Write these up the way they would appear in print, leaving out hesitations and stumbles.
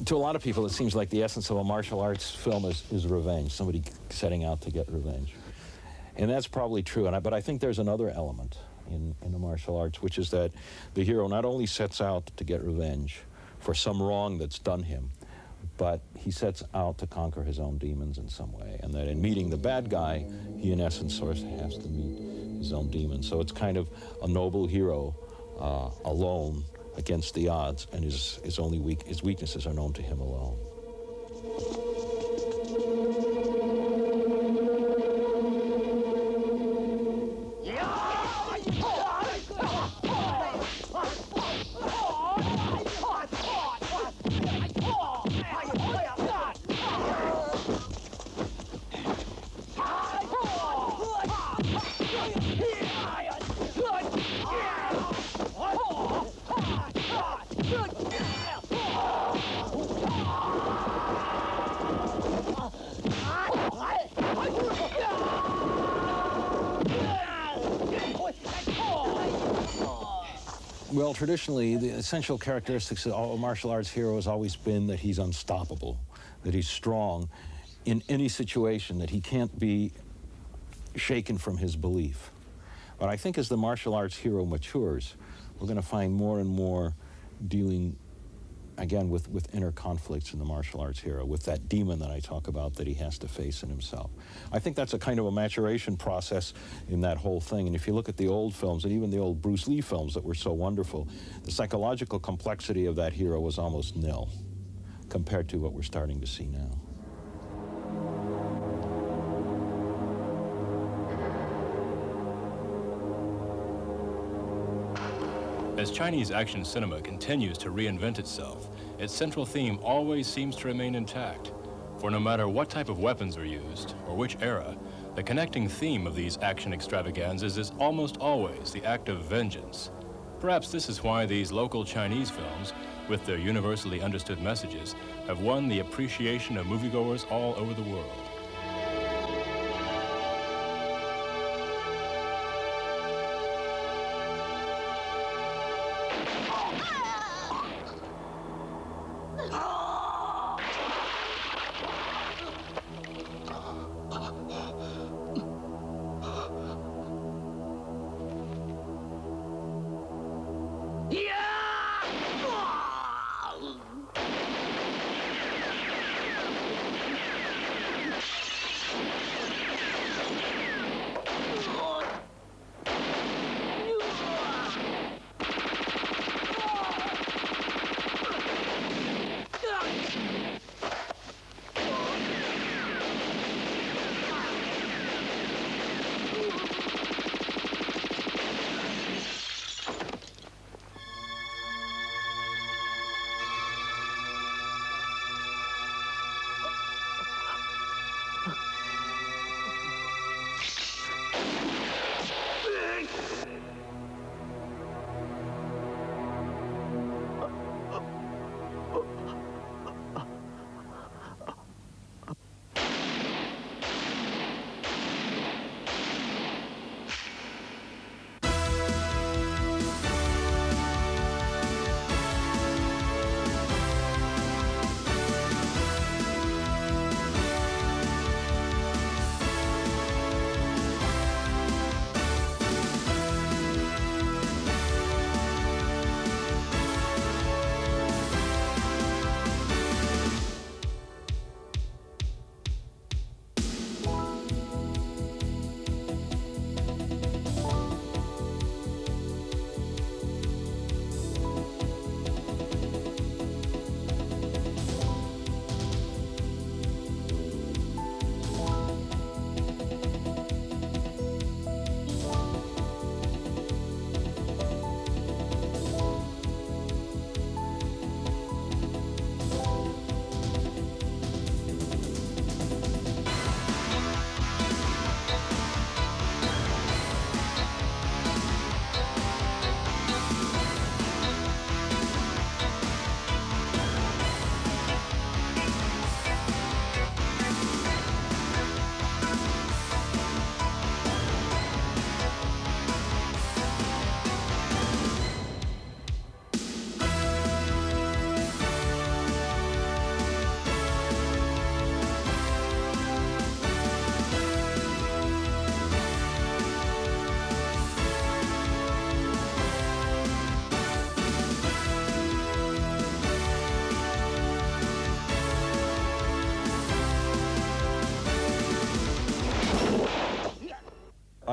to a lot of people, it seems like the essence of a martial arts film is revenge, somebody setting out to get revenge. And that's probably true, but I think there's another element in the martial arts, which is that the hero not only sets out to get revenge for some wrong that's done him, but he sets out to conquer his own demons in some way, and that in meeting the bad guy, he in essence sort of has to meet his own demons. So it's kind of a noble hero alone against the odds, and his weaknesses are known to him alone. Well, traditionally, the essential characteristics of a martial arts hero has always been that he's unstoppable, that he's strong in any situation, that he can't be shaken from his belief. But I think as the martial arts hero matures, we're going to find more and more dealing, again, with inner conflicts in the martial arts hero, with that demon that I talk about that he has to face in himself. I think that's a kind of a maturation process in that whole thing. And if you look at the old films, and even the old Bruce Lee films that were so wonderful, the psychological complexity of that hero was almost nil compared to what we're starting to see now. As Chinese action cinema continues to reinvent itself, its central theme always seems to remain intact. For no matter what type of weapons are used, or which era, the connecting theme of these action extravaganzas is almost always the act of vengeance. Perhaps this is why these local Chinese films, with their universally understood messages, have won the appreciation of moviegoers all over the world.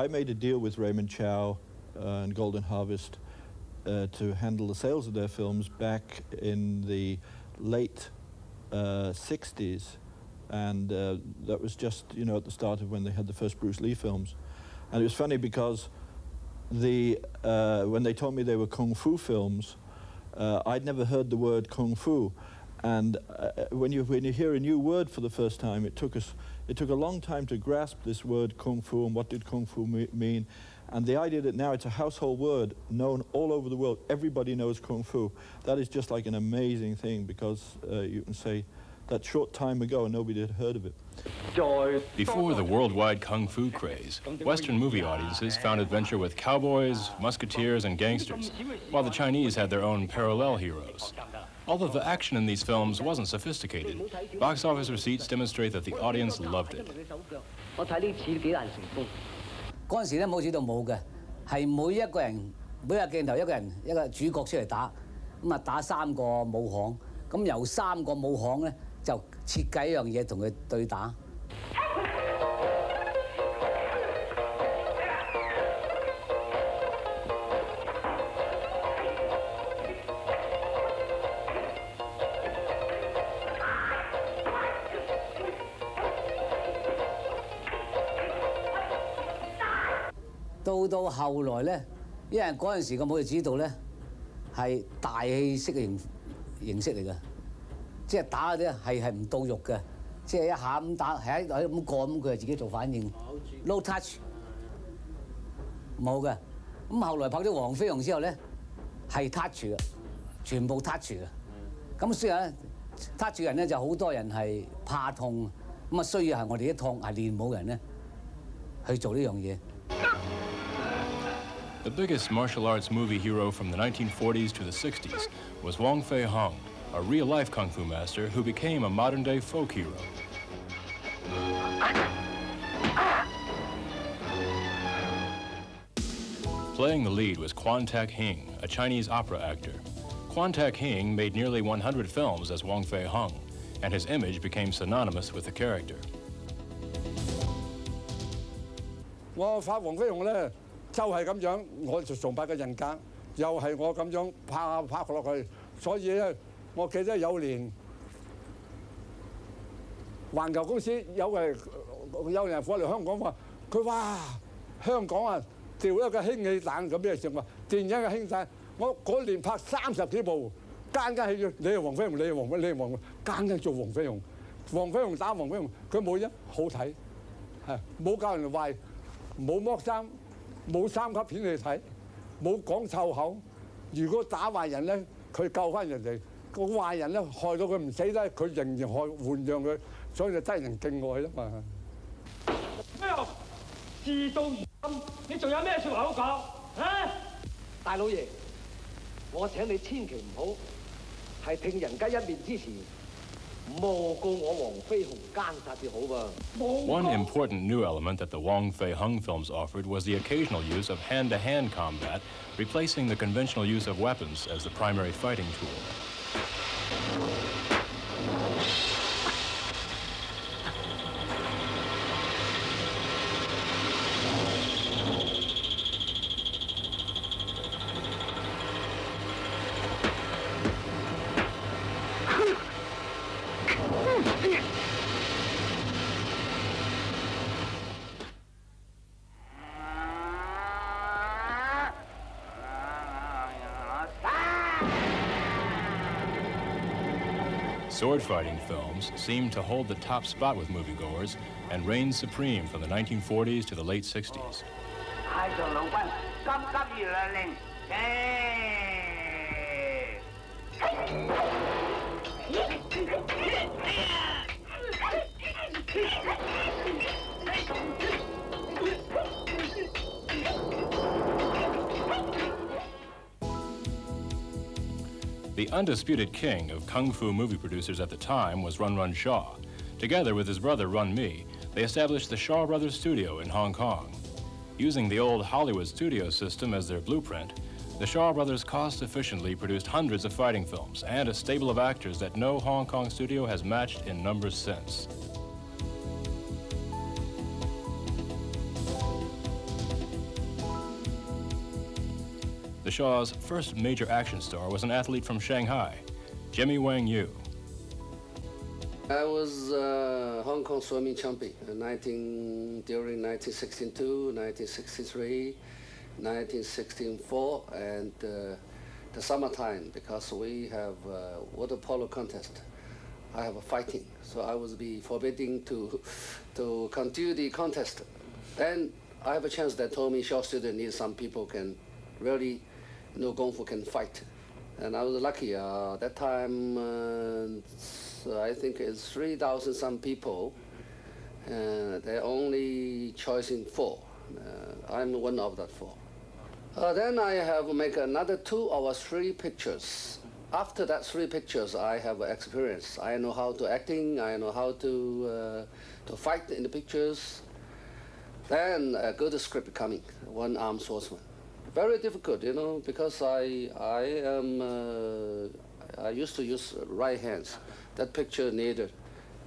I made a deal with Raymond Chow and Golden Harvest to handle the sales of their films back in the late 60s, and that was just, you know, at the start of when they had the first Bruce Lee films. And it was funny because when they told me they were kung fu films, I'd never heard the word kung fu, and when you hear a new word for the first time, it took a long time to grasp this word kung fu and what did kung fu mean, and the idea that now it's a household word known all over the world. Everybody knows kung fu. That is just like an amazing thing, because you can say that short time ago nobody had heard of it. Before the worldwide kung fu craze, Western movie audiences found adventure with cowboys, musketeers, and gangsters, while the Chinese had their own parallel heroes. Although the action in these films wasn't sophisticated, box office receipts demonstrate that the audience loved it. 嗰陣時咧冇指導冇嘅，係每一個人每個鏡頭一個人一個主角出嚟打，咁啊打3個武行，咁由3個武行咧就設計一樣嘢同佢對打。到後來咧，因為嗰陣時嘅武術指導咧係大氣式嘅形式嚟嘅，即係打嗰啲係唔到肉嘅，即係一下咁打，係喺咁過咁，佢就自己做反應。No touch 冇嘅。咁後來拍咗《黃飛鴻》之後咧，係 touch 嘅，全部 touch 嘅。咁所以咧 touch 嘅人咧就好多人係怕痛，咁啊需要係我哋啲痛係練武嘅人咧去做呢樣嘢。The biggest martial arts movie hero from the 1940s to the 60s was Wong Fei Hung, a real-life kung fu master who became a modern-day folk hero. Playing the lead was Quan Tak Hing, a Chinese opera actor. Quan Tak Hing made nearly 100 films as Wong Fei Hung, and his image became synonymous with the character. 我發黃飛鴻咧，就係咁樣，我就崇拜嘅人格，又係我咁樣拍落去，所以咧，我記得有年環球公司有人過嚟香港話，佢話香港啊掉一個氫氣彈咁咩事話，電影嘅氫彈，我嗰年拍30幾部，間戲院你係黃飛鴻，你係黃飛，你係黃飛，間做黃飛鴻，黃飛鴻打黃飛鴻，佢冇一好睇，係冇教人壞。冇剝衫，冇3級片你睇，冇講臭口。如果打壞人咧，佢救翻人哋；個壞人咧，害到佢唔死咧，佢仍然換讓佢，所以就得人敬愛啦嘛。咩？自到如今，你仲有咩説話好講？啊！大老爺，我請你千祈唔好係聽人家一面之詞。One important new element that the Wong Fei Hung films offered was the occasional use of hand-to-hand combat, replacing the conventional use of weapons as the primary fighting tool. Sword fighting films seemed to hold the top spot with moviegoers and reigned supreme from the 1940s to the late 60s. The undisputed king of kung fu movie producers at the time was Run Run Shaw. Together with his brother Run Mi, they established the Shaw Brothers Studio in Hong Kong. Using the old Hollywood studio system as their blueprint, the Shaw Brothers cost-efficiently produced hundreds of fighting films and a stable of actors that no Hong Kong studio has matched in numbers since. The Shaw's first major action star was an athlete from Shanghai, Jimmy Wang Yu. I was Hong Kong swimming champion during 1962, 1963, 1964, and the summertime, because we have water polo contest. I have a fighting, so I was be forbidden to continue the contest. Then I have a chance that told me short student need some people can really know Kung Fu can fight. And I was lucky. That time, I think it's 3,000 some people. They're only choosing 4. I'm one of that 4. Then I have make another 2 or 3 pictures. After that 3 pictures, I have experience. I know how to acting. I know how to fight in the pictures. Then a good script coming, One-Armed Swordsman. Very difficult, you know, because I used to use right hands. That picture needed.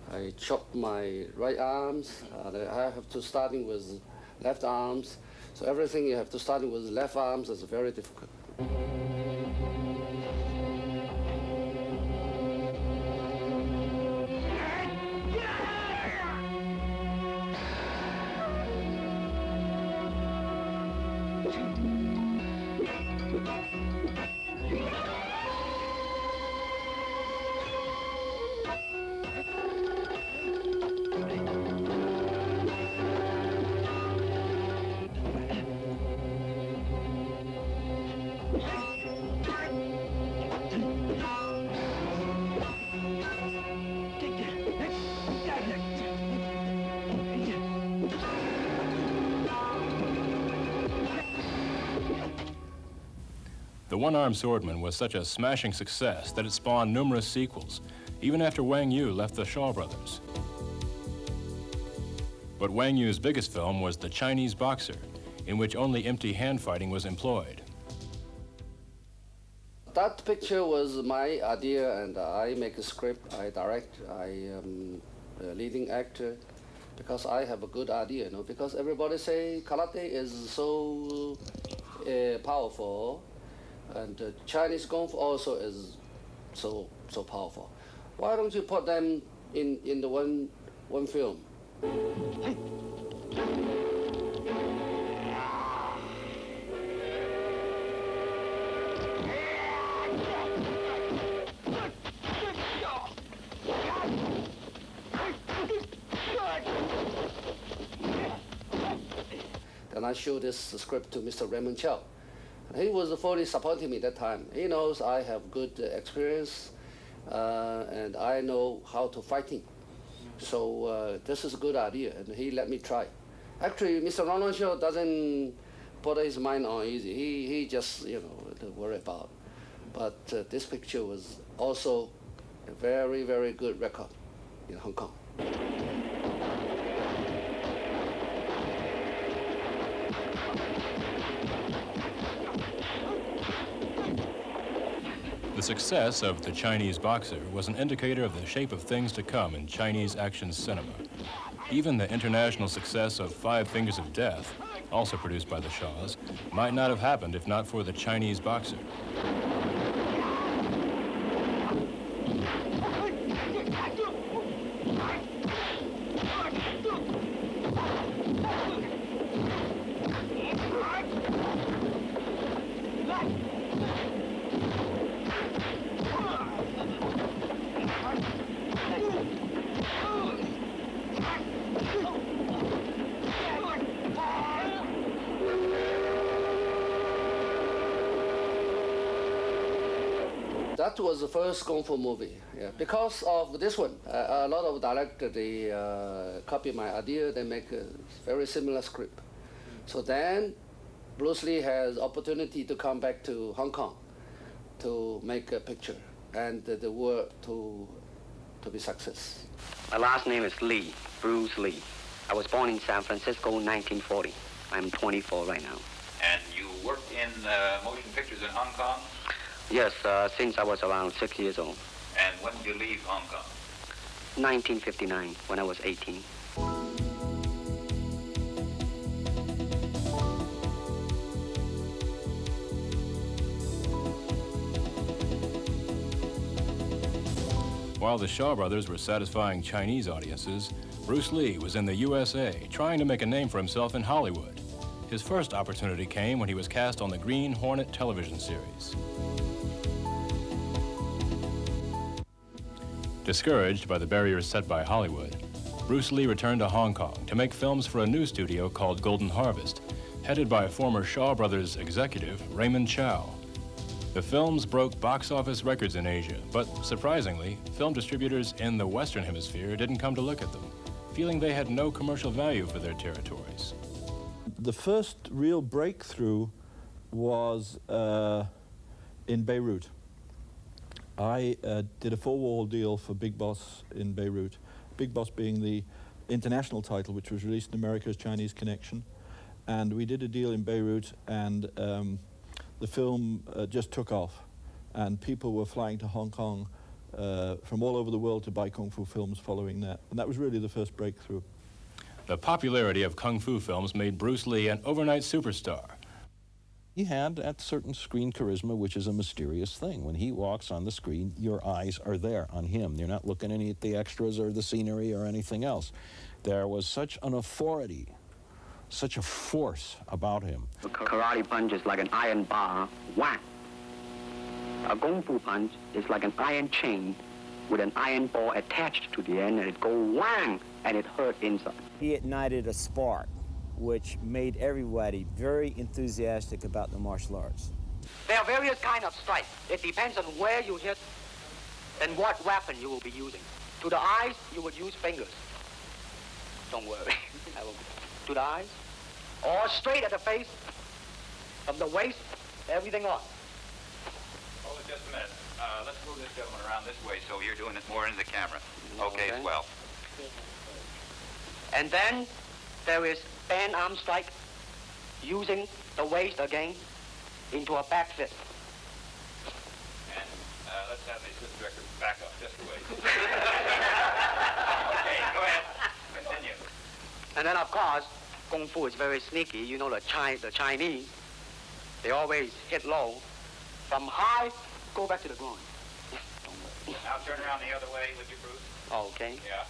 I chopped my right arms. I have to starting with left arms. So everything you have to starting with left arms is very difficult. The One-Armed Swordsman was such a smashing success that it spawned numerous sequels, even after Wang Yu left the Shaw brothers. But Wang Yu's biggest film was The Chinese Boxer, in which only empty hand fighting was employed. That picture was my idea, and I make a script, I direct, I am a leading actor, because I have a good idea, you know, because everybody say karate is so powerful, and Chinese Kung Fu also is so powerful. Why don't you put them in the one film? Then I showed this script to Mr. Raymond Chow. He was fully supporting me that time. He knows I have good experience, and I know how to fighting. So this is a good idea, and he let me try. Actually, Mr. Ronald Shaw doesn't put his mind on easy. He just, you know, worry about. But this picture was also a very, very good record in Hong Kong. The success of The Chinese Boxer was an indicator of the shape of things to come in Chinese action cinema. Even the international success of Five Fingers of Death, also produced by the Shaws, might not have happened if not for The Chinese Boxer. That was the first Kung Fu movie. Yeah. Because of this one, a lot of directors, they copy my idea, they make a very similar script. So then Bruce Lee has opportunity to come back to Hong Kong to make a picture, and the work to be success. My last name is Lee, Bruce Lee. I was born in San Francisco in 1940. I'm 24 right now. And you worked in motion pictures in Hong Kong? Yes, since I was around 6 years old. And when did you leave Hong Kong? 1959, when I was 18. While the Shaw brothers were satisfying Chinese audiences, Bruce Lee was in the USA trying to make a name for himself in Hollywood. His first opportunity came when he was cast on the Green Hornet television series. Discouraged by the barriers set by Hollywood, Bruce Lee returned to Hong Kong to make films for a new studio called Golden Harvest, headed by former Shaw Brothers executive Raymond Chow. The films broke box office records in Asia, but surprisingly, film distributors in the Western Hemisphere didn't come to look at them, feeling they had no commercial value for their territories. The first real breakthrough was in Beirut. I did a four-wall deal for Big Boss in Beirut, Big Boss being the international title, which was released in America as Chinese Connection. And we did a deal in Beirut, and the film just took off. And people were flying to Hong Kong from all over the world to buy Kung Fu films following that. And that was really the first breakthrough. The popularity of Kung Fu films made Bruce Lee an overnight superstar. He had that certain screen charisma, which is a mysterious thing. When he walks on the screen, your eyes are there on him. You're not looking any at the extras or the scenery or anything else. There was such an authority, such a force about him. A karate punch is like an iron bar, whack. A Kung Fu punch is like an iron chain with an iron ball attached to the end, and it go whang, and it hurt inside. He ignited a spark, which made everybody very enthusiastic about the martial arts. There are various kinds of strikes. It depends on where you hit and what weapon you will be using. To the eyes, you would use fingers. Don't worry. To the eyes, or straight at the face, from the waist, everything on. Hold it just a minute. Let's move this gentleman around this way so you're doing it more into the camera. Okay, as well. And then there is band arm strike, using the waist again into a back fist. And let's have the assistant director back up just a ways. Okay, go ahead. Continue. And then, of course, Kung Fu is very sneaky. You know, the Chinese, they always hit low. From high, go back to the ground. Now turn around the other way with your Bruce. Okay. Yeah.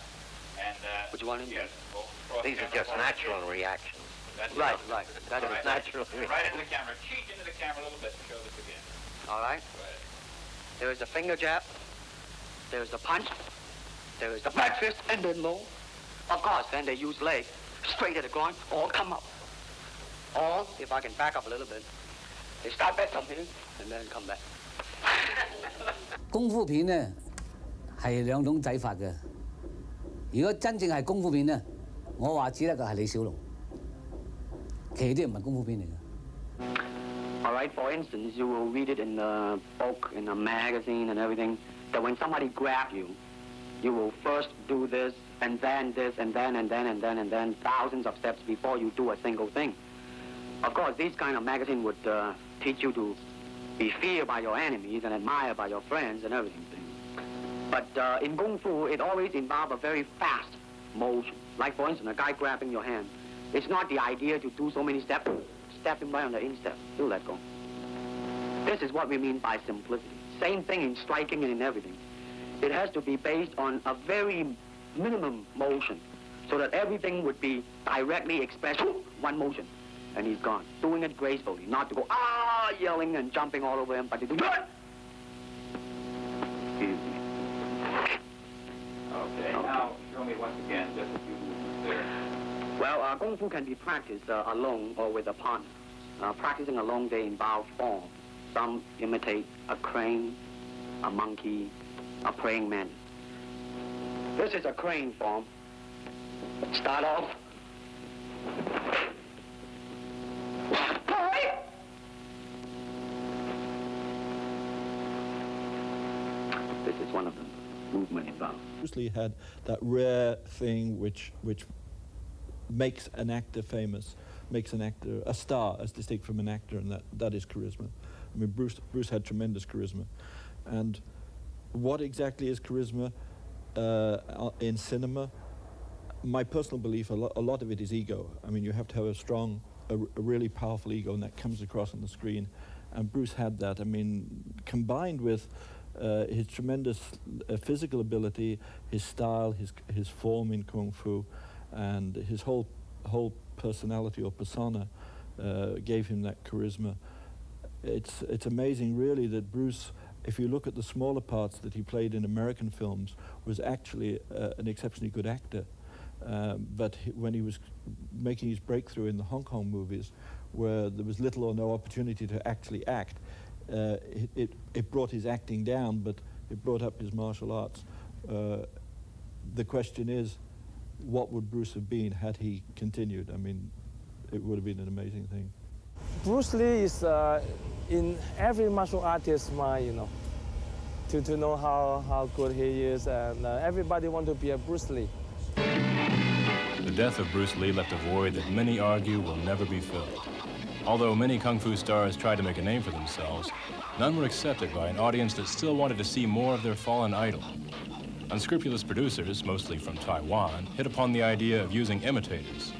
And, What you want him to yes. do? These are just natural reactions. That's Right, it. right. That is Right. natural. Right into the camera. Cheat into the camera a little bit and show this again. All right. Go ahead. There is the finger jab. There is the punch. There is the back fist and then low. Of course, then they use leg straight at the groin or come up. Or, if I can back up a little bit, they start back from here and then come back. 功夫片咧係兩種睇法嘅。如果真正係功夫片咧，我話只得個係李小龍，其啲唔係功夫片嚟嘅。 All right, for instance, you will read it in the book, in a magazine and everything, that when somebody grabs you, you will first do this, and then this, and then, and then, and then, and then, thousands of steps before you do a single thing. Of course, this kind of magazine would teach you to be feared by your enemies and admired by your friends and everything. But in Kung Fu, it always involves a very fast motion. Like, for instance, a guy grabbing your hand. It's not the idea to do so many steps. Step him right on the instep. You let go. This is what we mean by simplicity. Same thing in striking and in everything. It has to be based on a very minimum motion so that everything would be directly expressed. One motion. And he's gone. Doing it gracefully. Not to go, yelling and jumping all over him, but to do good. Okay, now show me once again just a few movements there. Well, Kung Fu can be practiced alone or with a partner. Practicing alone, they involve form. Some imitate a crane, a monkey, a praying man. This is a crane form. Start off. This is one of the movement involved. Bruce Lee had that rare thing which makes an actor famous, makes an actor a star as distinct from an actor, and that is charisma. I mean, Bruce had tremendous charisma. And what exactly is charisma in cinema? My personal belief, a lot of it is ego. I mean, you have to have a really powerful ego, and that comes across on the screen. And Bruce had that. I mean, combined with his tremendous physical ability, his style, his form in Kung Fu, and his whole personality or persona gave him that charisma. It's amazing, really, that Bruce, if you look at the smaller parts that he played in American films, was actually an exceptionally good actor. But when he was making his breakthrough in the Hong Kong movies, where there was little or no opportunity to actually act, it brought his acting down, but it brought up his martial arts. The question is, what would Bruce have been had he continued? I mean, it would have been an amazing thing. Bruce Lee is in every martial artist's mind, you know, to know how good he is, and everybody wants to be a Bruce Lee. The death of Bruce Lee left a void that many argue will never be filled. Although many kung fu stars tried to make a name for themselves, none were accepted by an audience that still wanted to see more of their fallen idol. Unscrupulous producers, mostly from Taiwan, hit upon the idea of using imitators.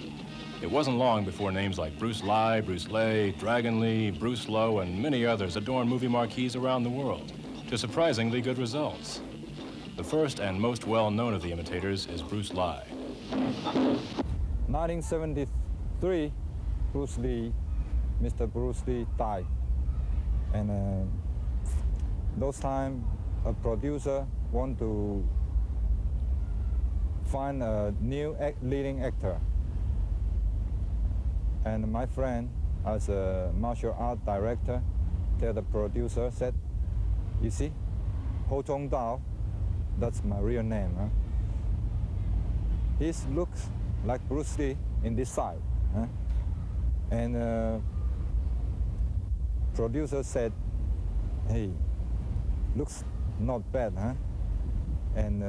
It wasn't long before names like Bruce Lai, Bruce Lei, Dragon Lee, Bruce Lowe, and many others adorned movie marquees around the world, to surprisingly good results. The first and most well-known of the imitators is Bruce Lai. 1973, Bruce Lee, Mr. Bruce Lee died. And those time, a producer want to find a new leading actor. And my friend, as a martial art director, tell the producer, said, you see, Ho Chong Dao, that's my real name. Huh? He looks like Bruce Lee in this side. Huh? And producer said, hey, looks not bad, huh? And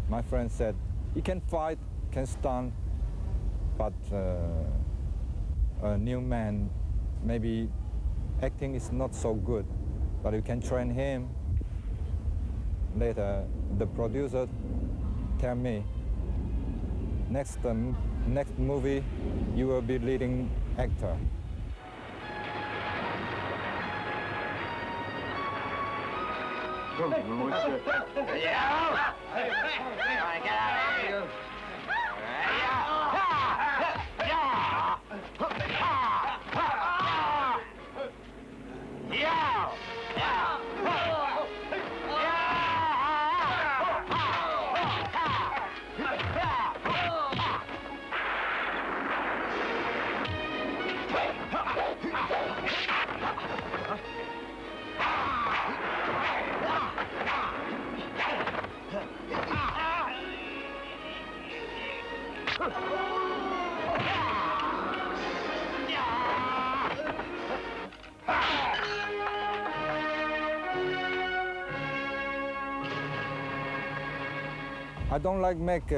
my friend said, he can fight, can stunt, but a new man, maybe acting is not so good, but you can train him. Later, the producer tell me, next movie, you will be leading actor. I don't like make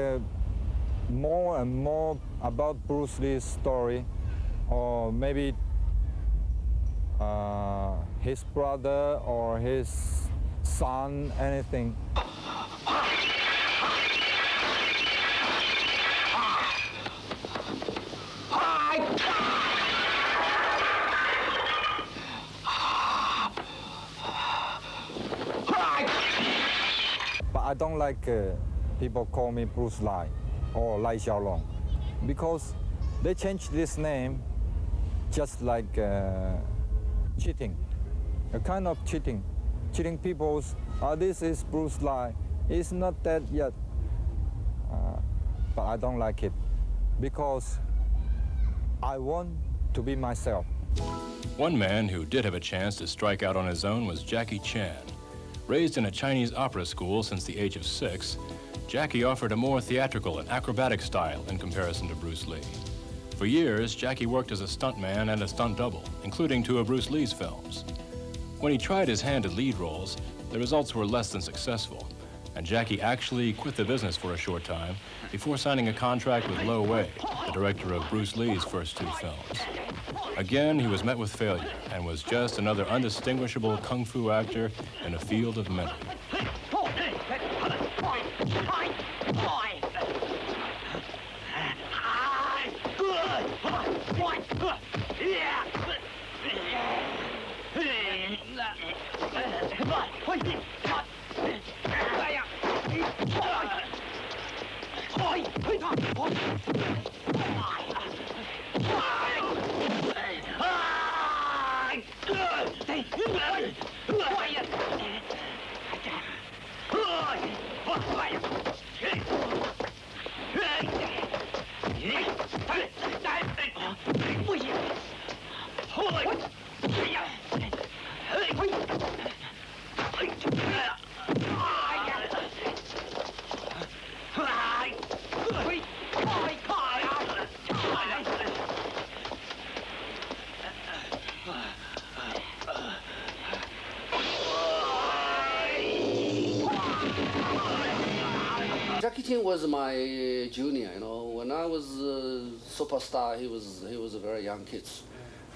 more and more about Bruce Lee's story, or maybe his brother or his son, anything. But I don't like people call me Bruce Lai or Lai Xiaolong, because they changed this name just like cheating, a kind of cheating people. This is Bruce Lai. It's not that yet, but I don't like it because I want to be myself. One man who did have a chance to strike out on his own was Jackie Chan. Raised in a Chinese opera school since the age of 6, Jackie offered a more theatrical and acrobatic style in comparison to Bruce Lee. For years, Jackie worked as a stuntman and a stunt double, including 2 of Bruce Lee's films. When he tried his hand at lead roles, the results were less than successful, and Jackie actually quit the business for a short time before signing a contract with Lo Wei, the director of Bruce Lee's first 2 films. Again, he was met with failure and was just another undistinguishable kung fu actor in a field of many. King was my junior. You know, when I was superstar, he was a very young kid,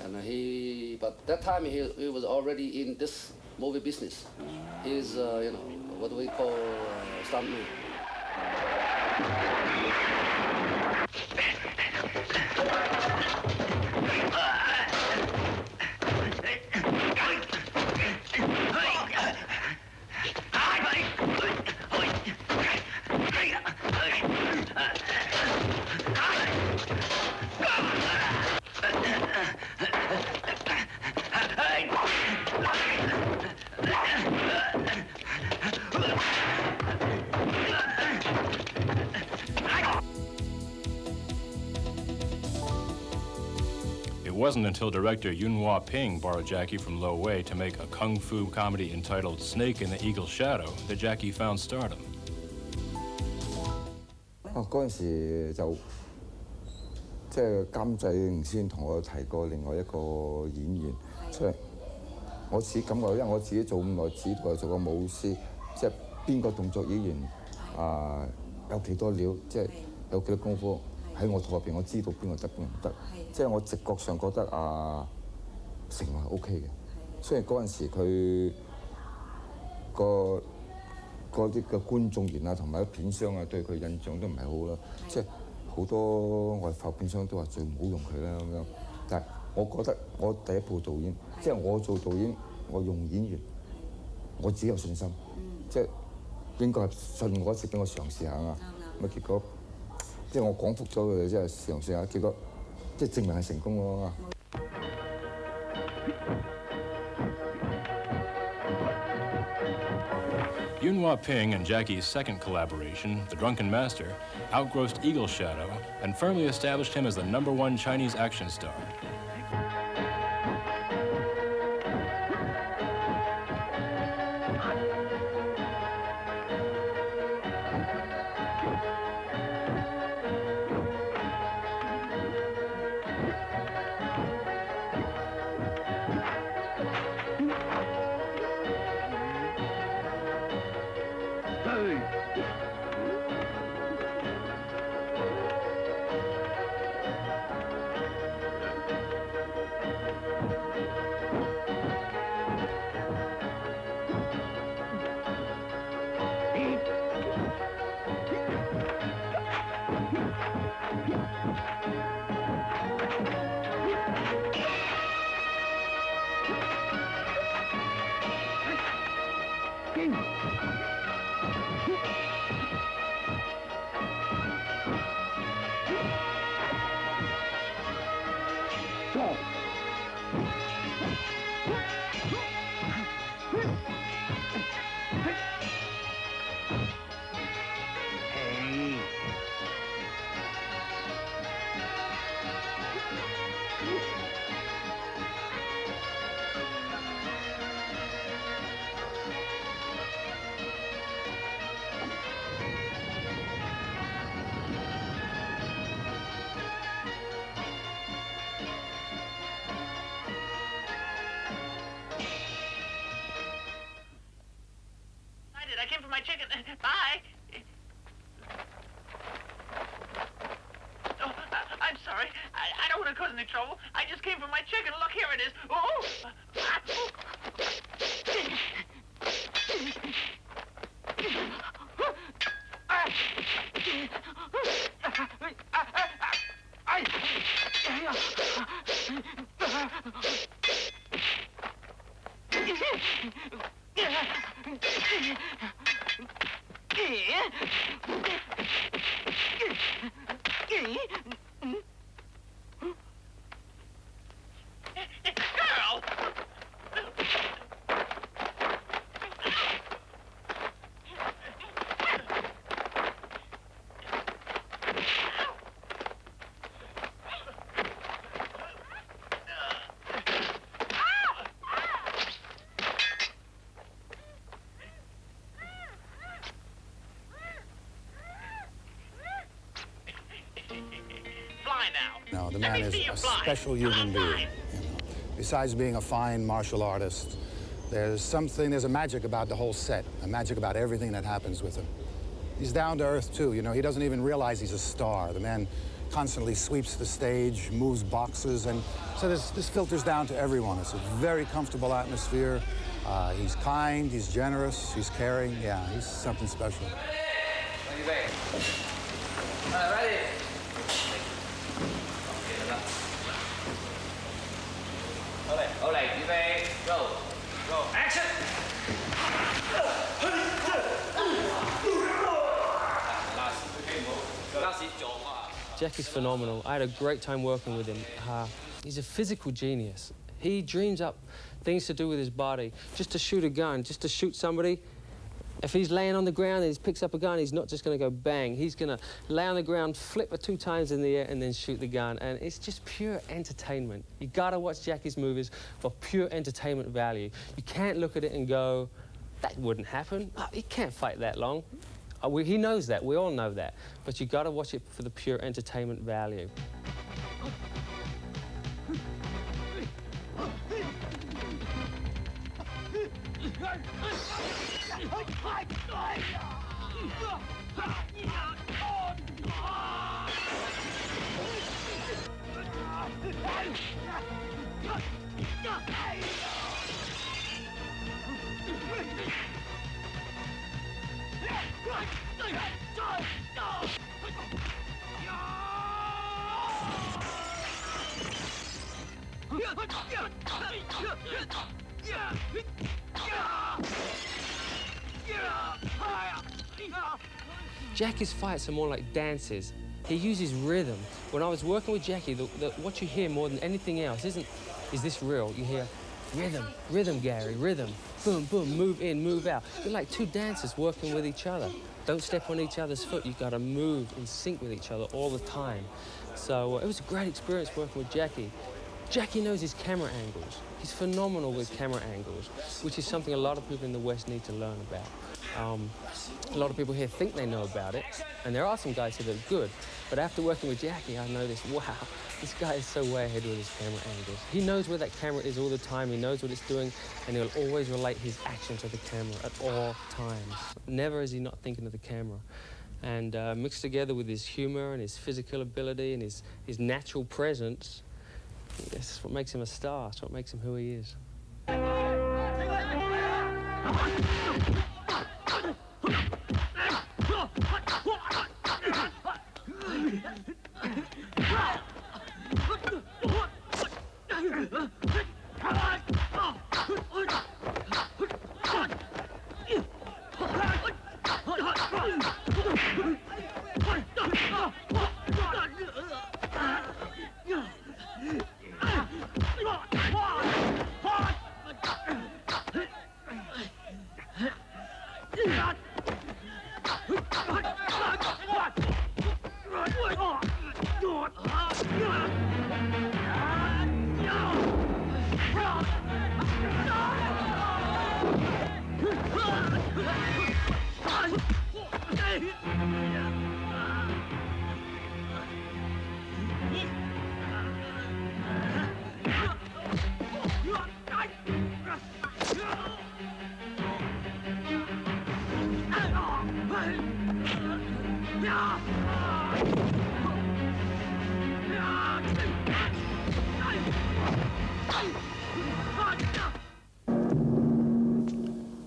and but that time he was already in this movie business. He's you know, what we call stuntman. It wasn't until director Yuen Ping borrowed Jackie from Lo Wei to make a kung fu comedy entitled Snake in the Eagle's Shadow that Jackie found stardom. 嗰陣時就即係監製先同我提過另外一個演員出嚟，我自己感覺，因為我自己做咁耐，只不過做個武師，即係邊個動作演員有幾多料，即係有幾多功夫喺我肚入邊，我知道邊個得邊個唔得，即係我直覺上覺得成龍係 OK 嘅。雖然嗰陣時佢嗰啲嘅觀眾緣同埋啲片商對佢印象都唔係好啦，即係好多外埠片商都話最唔好用佢啦咁樣。但係我覺得我第一部導演，即係我做導演，我用演員，我自己有信心，即係應該係信我一次俾我嘗試下啊。咁結果即係我講服咗佢哋，即係嘗試下，結果即係證明係成功咯。Yuen Ping and Jackie's second collaboration, The Drunken Master, outgrossed Eagle's Shadow and firmly established him as the #1 Chinese action star. I came for my chicken. Bye. Oh, I'm sorry. I don't want to cause any trouble. I just came for my chicken. Look, here it is. Oh! No, the man is a special human being. You know. Besides being a fine martial artist, there's a magic about the whole set, a magic about everything that happens with him. He's down to earth too, you know, he doesn't even realize he's a star. The man constantly sweeps the stage, moves boxes, and so this filters down to everyone. It's a very comfortable atmosphere. He's kind, he's generous, he's caring. Yeah, he's something special. Ready? Go. Go. Action! Jackie's phenomenal. I had a great time working with him. He's a physical genius. He dreams up things to do with his body, just to shoot a gun, just to shoot somebody. If he's laying on the ground and he picks up a gun, he's not just going to go bang. He's going to lay on the ground, flip it 2 times in the air, and then shoot the gun. And it's just pure entertainment. You got to watch Jackie's movies for pure entertainment value. You can't look at it and go, that wouldn't happen. He can't fight that long. He knows that. We all know that. But you got to watch it for the pure entertainment value. Jackie's fights are more like dances. He uses rhythm. When I was working with Jackie, what you hear more than anything else is this real? You hear rhythm, rhythm, Gary, rhythm. Boom, boom, move in, move out. You're like 2 dancers working with each other. Don't step on each other's foot. You've got to move in sync with each other all the time. So it was a great experience working with Jackie. Jackie knows his camera angles. He's phenomenal with camera angles, which is something a lot of people in the West need to learn about. A lot of people here think they know about it, and there are some guys here that are good, but after working with Jackie, I noticed, wow, this guy is so way ahead with his camera angles. He knows where that camera is all the time, he knows what it's doing, and he'll always relate his action to the camera at all times. Never is he not thinking of the camera. And mixed together with his humor and his physical ability and his natural presence, that's what makes him a star. That's what makes him who he is.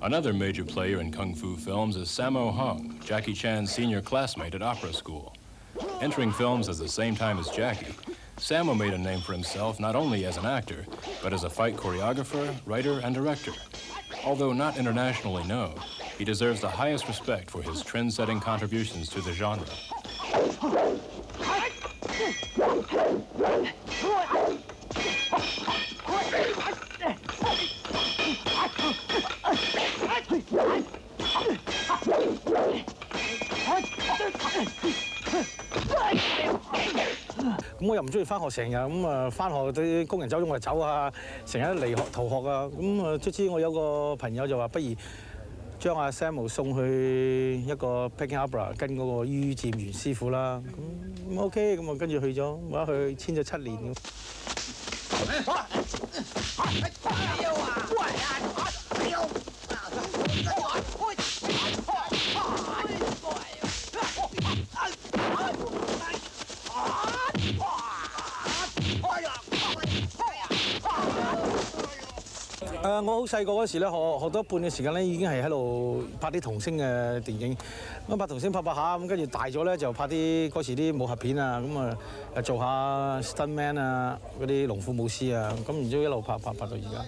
Another major player in kung fu films is Sammo Hung, Jackie Chan's senior classmate at opera school. Entering films at the same time as Jackie, Sammo made a name for himself not only as an actor, but as a fight choreographer, writer, and director. Although not internationally known, he deserves the highest respect for his trend-setting contributions to the genre.咁我又唔中意翻學成日，咁啊翻學啲工人走咗我就走啊，成日離學逃學啊，咁啊卒之我有個朋友就話，不如將阿 Sammo 送去一個 Peking Opera 跟嗰個于占元師傅啦，咁 OK， 咁啊跟住去咗，我去簽咗7年咁。我好細個嗰時咧，學到一半嘅時間咧，已經係喺度拍啲童星嘅電影。咁拍童星拍下，咁跟住大咗咧就拍啲嗰時啲武俠片啊，咁啊又做下 stuntman 啊，嗰啲龍虎武師啊，咁然之後一路拍到而家。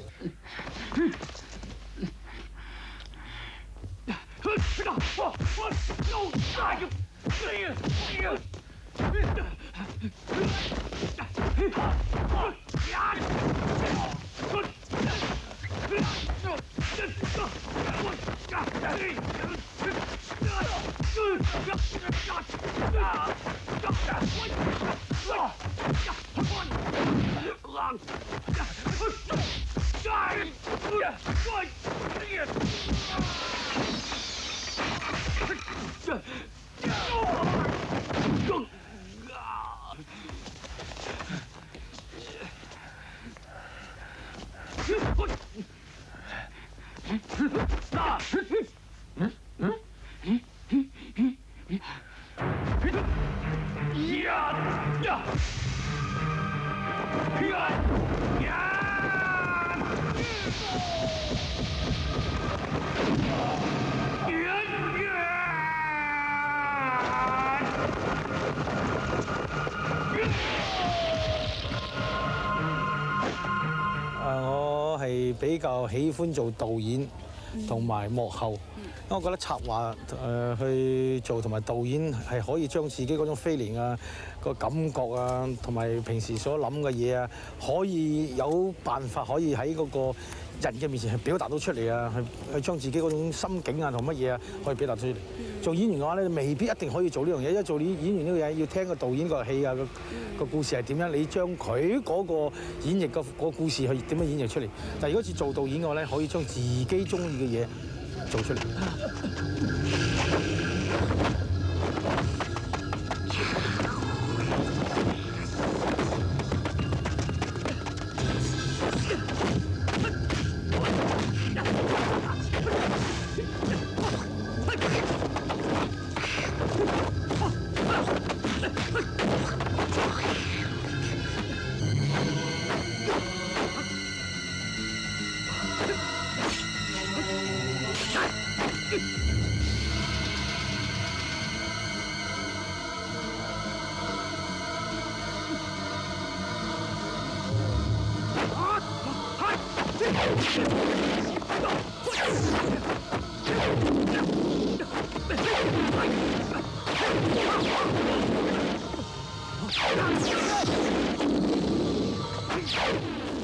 我係比較喜歡做導演同埋幕後，因為我覺得策劃去做同埋導演係可以將自己嗰種 feeling 啊、個感覺啊，同埋平時所諗嘅嘢啊，可以有辦法可以喺嗰個人嘅面前係表達到出嚟啊，去將自己嗰種心境啊同乜嘢啊可以表達出嚟。做演員嘅話咧，未必一定可以做呢樣嘢，因為做演員呢個嘢要聽個導演個戲啊個故事係點樣，你將佢嗰個演繹個故事去點樣演繹出嚟。但係如果似做導演嘅話咧，可以將自己中意嘅嘢做出嚟。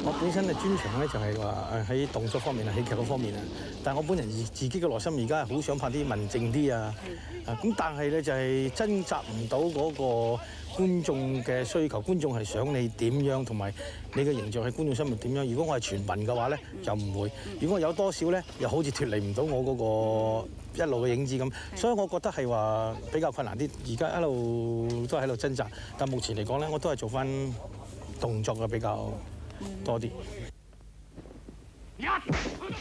我本身嘅專長咧就係話喺動作方面啊、戲劇嗰方面啊，但係我本人自己嘅內心而家係好想拍啲文靜啲啊，咁但係咧就係掙扎唔到嗰個觀眾嘅需求，觀眾係想你點樣，同埋你嘅形象喺觀眾心目點樣。如果我係全民嘅話咧，就唔會；如果我有多少咧，又好似脫離唔到我嗰個一路嘅影子咁，所以我覺得係話比較困難啲。而家一路都喺度掙扎，但目前嚟講咧，我都係做翻動作嘅比較多啲。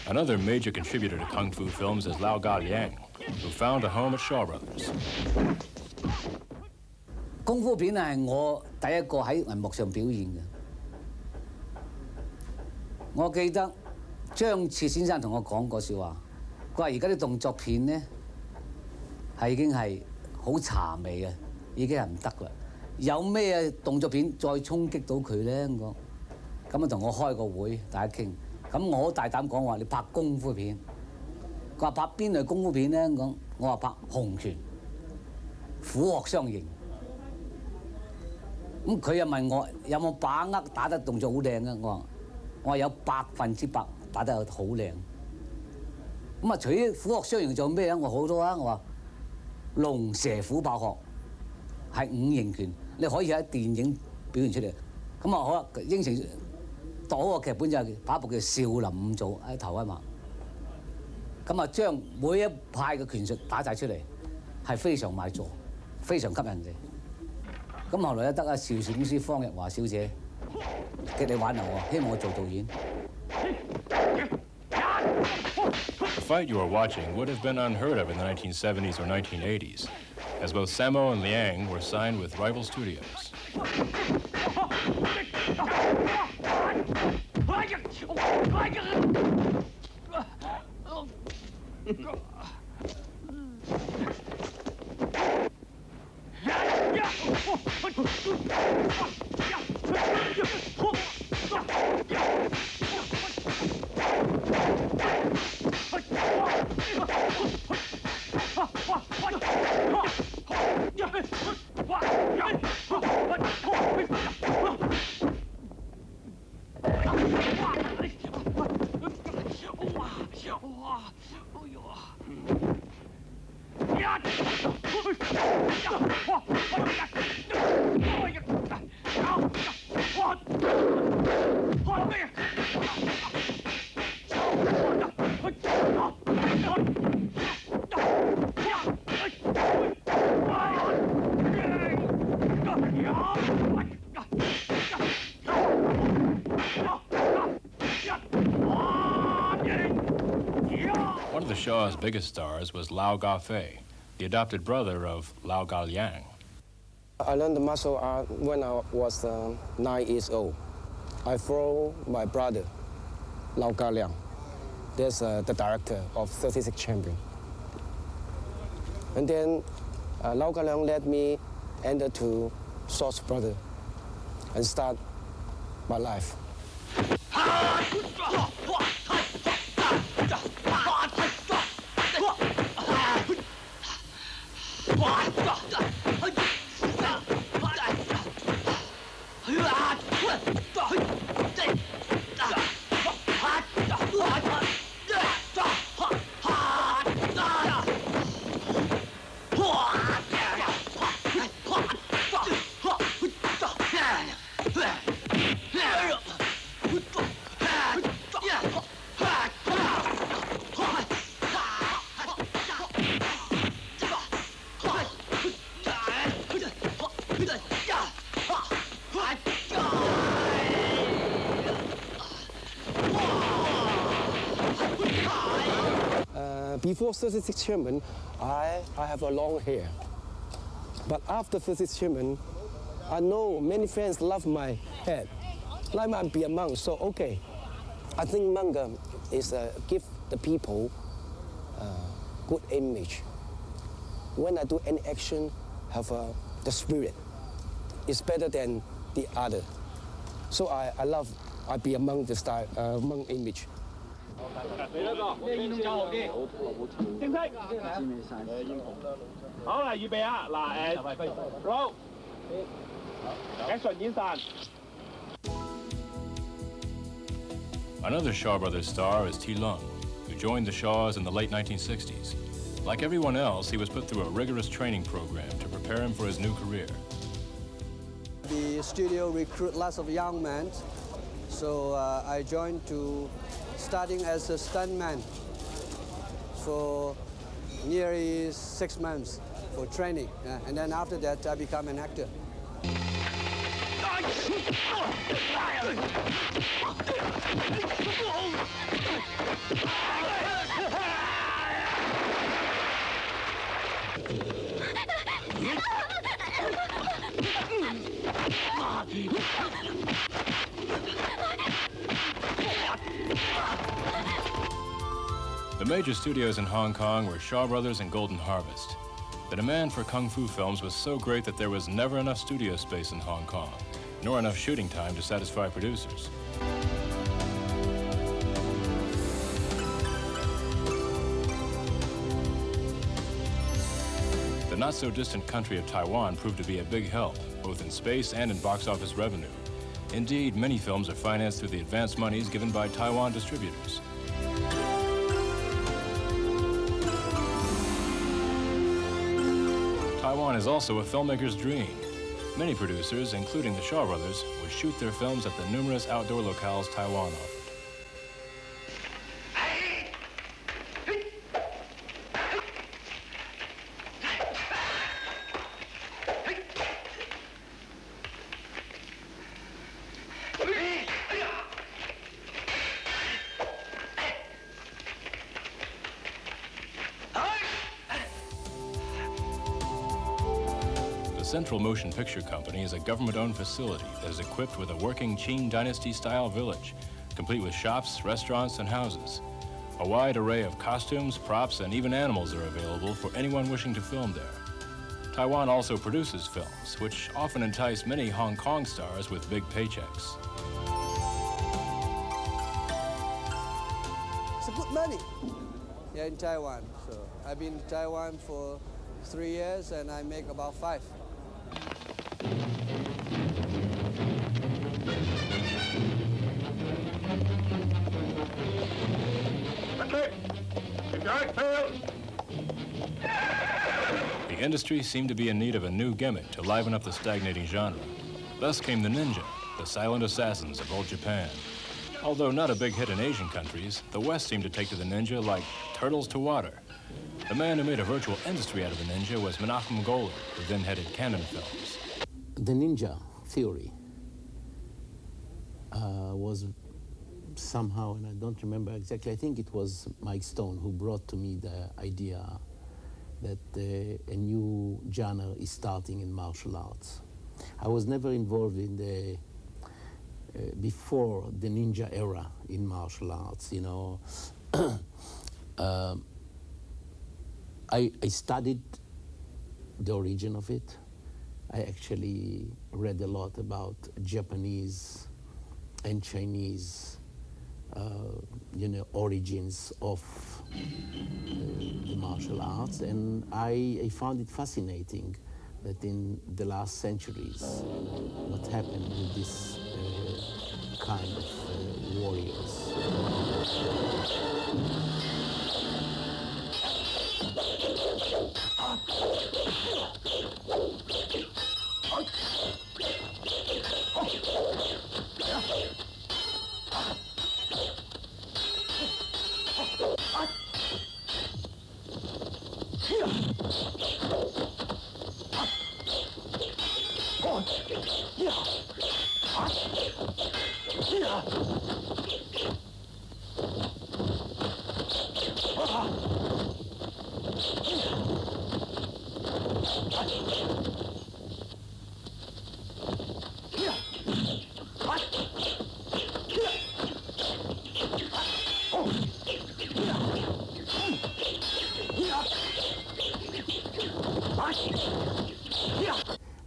Another major contributor to Kung Fu films is Lau Kar Leung, who found a home at Shaw Brothers. 功夫片係我第一個喺銀幕上表現嘅。我記得張徹先生同我講過笑話，佢話而家啲動作片咧係已經係好茶味嘅，已經係唔得啦。有咩動作片再衝擊到佢咧？咁啊同我開個會，大家傾。咁我好大膽講話，你拍功夫片。佢話拍邊類功夫片咧？我話拍洪拳、虎鶴雙形。咁佢又問我有冇把握打得動作好靚啊？我話有100%打得好靚。咁啊，除咗虎鶴雙形做咩啊？我好多啊！我話龍蛇虎豹鶴係5形拳，你可以喺電影表現出嚟。咁啊好啦，應承度好個劇本就係拍一部叫《少林五祖》喺台灣嘛。咁啊，將每一派嘅拳術打晒出嚟，係非常賣座，非常吸引人哋。咁後來咧得阿邵氏公司方日華小姐極力挽留我，希望我做導演。The fight you are watching would have been unheard of in the 1970s or 1980s, as both Sammo and Liang were signed with rival studios. One of the Shaw's biggest stars was Lau Kar Leung, the adopted brother of Lau Kar Leung. I learned the martial art when I was 9 years old. I followed my brother, Lau Kar Leung. There's the director of 36 Champion. And then Lau Kar Leung let me enter to Swords Brother and start my life. Before 36 Chairman, I have a long hair. But after 36 Chairman, I know many fans love my head. Like I'm be a monk, so okay. I think manga is give the people good image. When I do any action, have the spirit. It's better than the other. So I be a monk the style, monk image. 你嗰個咩煙通走好啲？正式。好啦，預備啊！嗱roll action 演散。 Another Shaw Brothers star is Lung, who joined the Shaws in the late 1960s. Like everyone else, he was put through a rigorous training program to prepare him for his new career. The studio recruit lots of young men, so I joined to starting as a stuntman for nearly 6 months for training, and then after that I become an actor. The major studios in Hong Kong were Shaw Brothers and Golden Harvest. The demand for kung fu films was so great that there was never enough studio space in Hong Kong, nor enough shooting time to satisfy producers. The not-so-distant country of Taiwan proved to be a big help, both in space and in box office revenue. Indeed, many films are financed through the advance monies given by Taiwan distributors. Taiwan is also a filmmaker's dream. Many producers, including the Shaw Brothers, would shoot their films at the numerous outdoor locales Taiwan offered. The Central Motion Picture Company is a government-owned facility that is equipped with a working Qing Dynasty-style village, complete with shops, restaurants, and houses. A wide array of costumes, props, and even animals are available for anyone wishing to film there. Taiwan also produces films, which often entice many Hong Kong stars with big paychecks. It's a good money here in Taiwan. So I've been in Taiwan for 3 years and I make about 5. Okay. The industry seemed to be in need of a new gimmick to liven up the stagnating genre. Thus came the ninja, the silent assassins of old Japan. Although not a big hit in Asian countries, the West seemed to take to the ninja like turtles to water. The man who made a virtual industry out of the ninja was Menachem Golan, who then headed Cannon Films. The ninja theory was somehow, and I don't remember exactly, I think it was Mike Stone who brought to me the idea that a new genre is starting in martial arts. I was never involved in the before the ninja era in martial arts, you know. I studied the origin of it. I actually read a lot about Japanese and Chinese, you know, origins of the martial arts, and I found it fascinating that in the last centuries, what happened with this kind of warriors.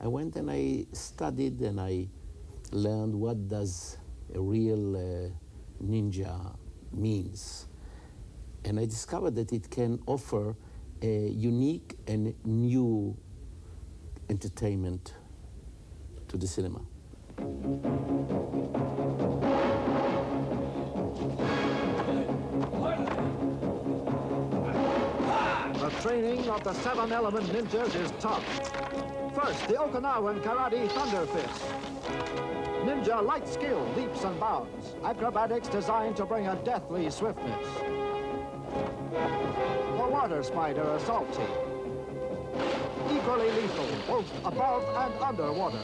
I went and I studied and I learned what does a real ninja means. And I discovered that it can offer a unique and new entertainment to the cinema. The training of the 7-element ninjas is tough. First, the Okinawan Karate Thunder Fist. Ninja light skill, leaps and bounds. Acrobatics designed to bring a deathly swiftness. The Water Spider Assault Team. Equally lethal, both above and underwater.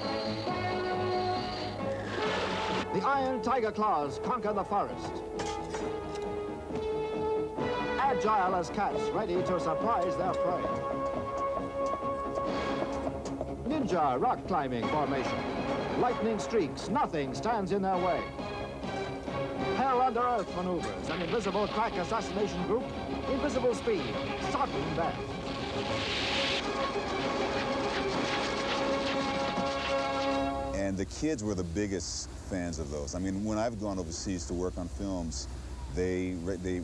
The Iron Tiger Claws conquer the forest. Agile as cats, ready to surprise their prey. Ninja rock climbing formation. Lightning streaks, nothing stands in their way. Hell under earth maneuvers, an invisible crack assassination group, invisible speed, sudden death. And the kids were the biggest fans of those. I mean, when I've gone overseas to work on films, they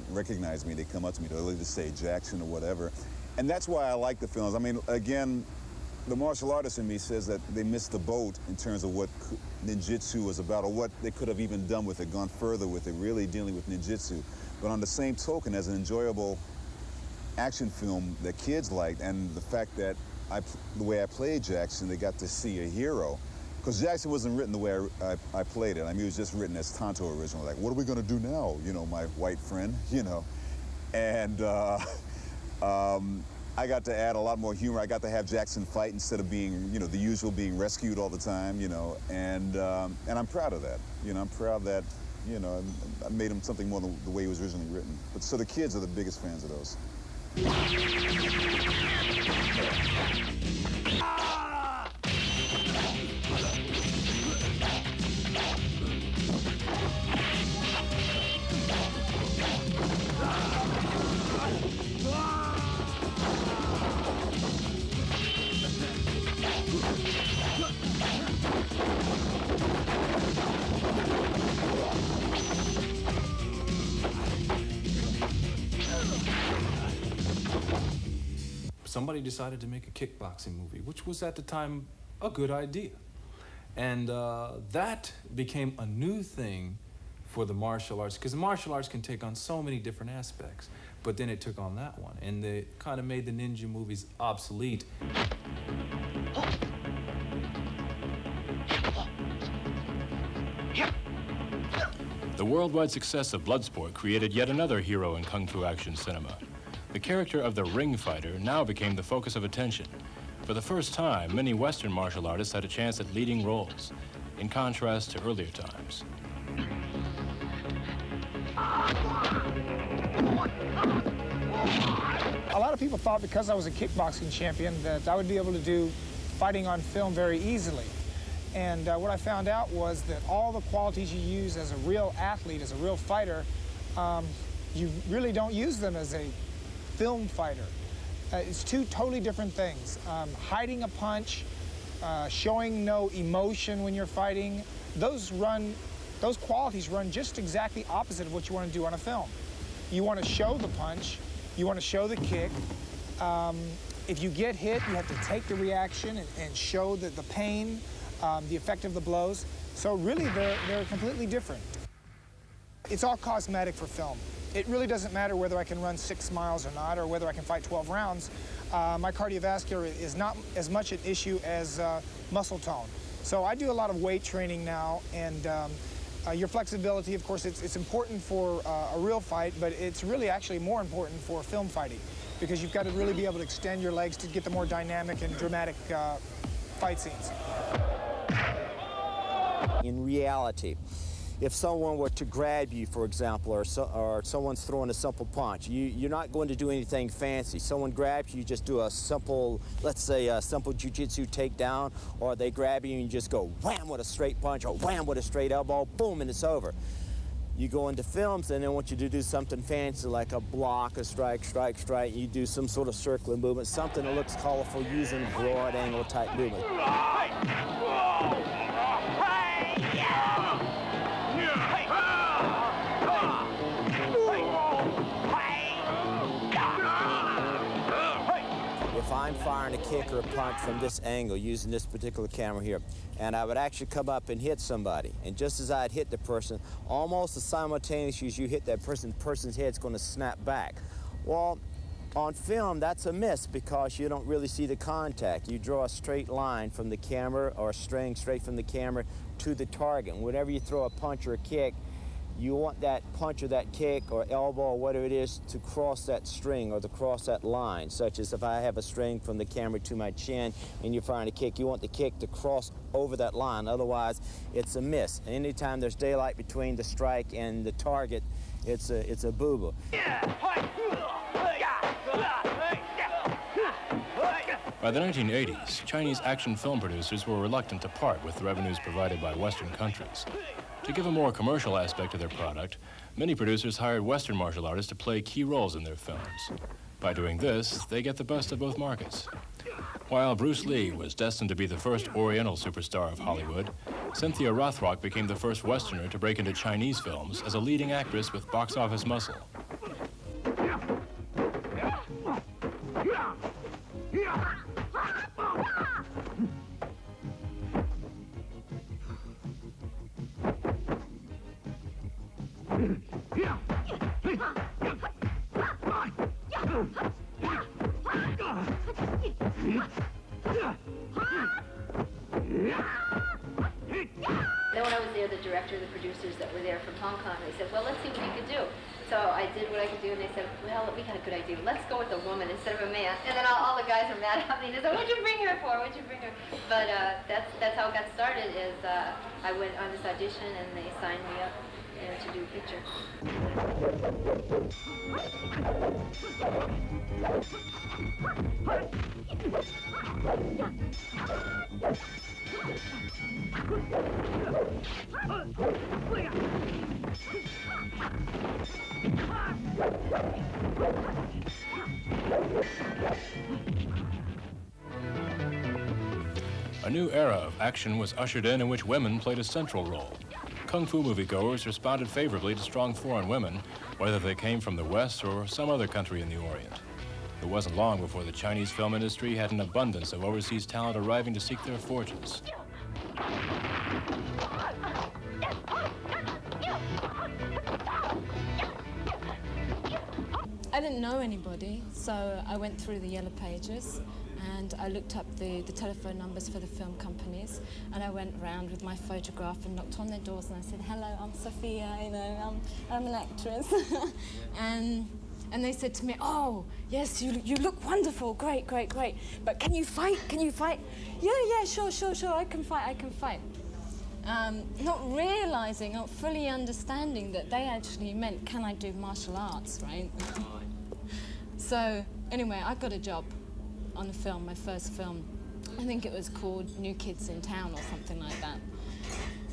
recognize me, they come up to me, they'll either say Jackson or whatever. And that's why I like the films. I mean, again, the martial artist in me says that they missed the boat in terms of what ninjutsu was about, or what they could have even done with it, gone further with it, really dealing with ninjutsu. But on the same token, as an enjoyable action film that kids liked, and the fact that the way I played Jackson, they got to see a hero. Because Jackson wasn't written the way I played it. I mean, it was just written as Tonto originally. Like, what are we going to do now? You know, my white friend, you know. And I got to add a lot more humor. I got to have Jackson fight instead of being, you know, the usual being rescued all the time, you know. And I'm proud of that. You know, I'm proud that, you know, I made him something more than the way he was originally written. But so the kids are the biggest fans of those. Somebody decided to make a kickboxing movie, which was at the time a good idea. And that became a new thing for the martial arts, because the martial arts can take on so many different aspects. But then it took on that one, and it kind of made the ninja movies obsolete. The worldwide success of Bloodsport created yet another hero in kung fu action cinema. The character of the ring fighter now became the focus of attention. For the first time, many Western martial artists had a chance at leading roles, in contrast to earlier times. A lot of people thought because I was a kickboxing champion that I would be able to do fighting on film very easily. And what I found out was that all the qualities you use as a real athlete, as a real fighter, you really don't use them as a film fighter. It's two totally different things. Hiding a punch, showing no emotion when you're fighting, those qualities run just exactly opposite of what you want to do on a film. You want to show the punch, you want to show the kick. If you get hit, you have to take the reaction and show the pain, the effect of the blows. So really, they're completely different. It's all cosmetic for film. It really doesn't matter whether I can run 6 miles or not, or whether I can fight 12 rounds. My cardiovascular is not as much an issue as muscle tone. So I do a lot of weight training now, and your flexibility, of course, it's important for a real fight, but it's really actually more important for film fighting, because you've got to really be able to extend your legs to get the more dynamic and dramatic fight scenes. In reality, if someone were to grab you, for example, or someone's throwing a simple punch, you're not going to do anything fancy. Someone grabs you, just do a simple, let's say a simple jiu-jitsu takedown, or they grab you and you just go wham with a straight punch or wham with a straight elbow, boom, and it's over. You go into films and they want you to do something fancy like a block, a strike, strike, strike. You do some sort of circling movement, something that looks colorful using broad angle type movement. If I'm firing a kick or a punch from this angle using this particular camera here, and I would actually come up and hit somebody, and just as I'd hit the person, almost as simultaneously as you hit that person, the person's head's going to snap back. Well, on film, that's a miss because you don't really see the contact. You draw a straight line from the camera, or a string straight from the camera to the target. And whenever you throw a punch or a kick, you want that punch or that kick or elbow or whatever it is to cross that string or to cross that line, such as if I have a string from the camera to my chin and you're firing a kick, you want the kick to cross over that line, otherwise it's a miss. Anytime there's daylight between the strike and the target, it's a boo-boo. By the 1980s, Chinese action film producers were reluctant to part with the revenues provided by Western countries. To give a more commercial aspect to their product, many producers hired Western martial artists to play key roles in their films. By doing this, they get the best of both markets. While Bruce Lee was destined to be the first Oriental superstar of Hollywood, Cynthia Rothrock became the first Westerner to break into Chinese films as a leading actress with box office muscle. Then when I was there, the director, the producers that were there from Hong Kong, they said, well, let's see what you could do. So I did what I could do, and they said, well, we got a good idea. Let's go with a woman instead of a man. And then all the guys are mad at me. They said, what'd you bring her for? What'd you bring her? But that's how it got started, is I went on this audition, and they signed me up to do a picture. A new era of action was ushered in which women played a central role. Kung fu moviegoers responded favorably to strong foreign women, whether they came from the West or some other country in the Orient. It wasn't long before the Chinese film industry had an abundance of overseas talent arriving to seek their fortunes. I didn't know anybody, so I went through the yellow pages and I looked up the telephone numbers for the film companies, and I went around with my photograph and knocked on their doors and I said, hello, I'm Sophia, you know, I'm an actress. and they said to me, oh, yes, you look wonderful, great, great, great, but can you fight? Can you fight? Yeah, sure, I can fight. Not realising, not fully understanding that they actually meant, can I do martial arts, right? So, anyway, I got a job on the film, my first film. I think it was called New Kids in Town or something like that.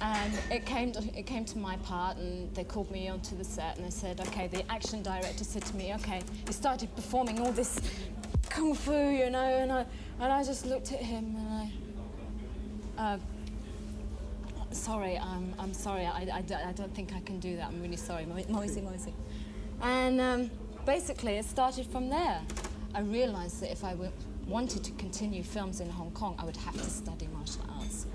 And it came to my part, and they called me onto the set, and they said, okay, the action director said to me, okay, he started performing all this kung fu, you know, and I just looked at him and sorry, I'm sorry, I don't think I can do that, I'm really sorry, Moisi. And basically it started from there. I realised that if I wanted to continue films in Hong Kong, I would have to study martial arts.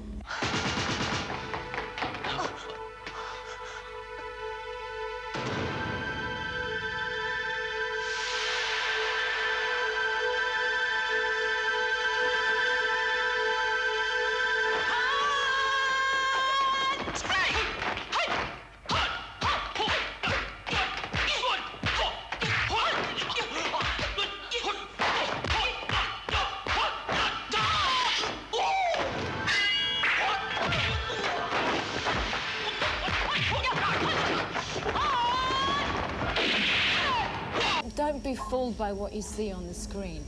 Don't be fooled by what you see on the screen.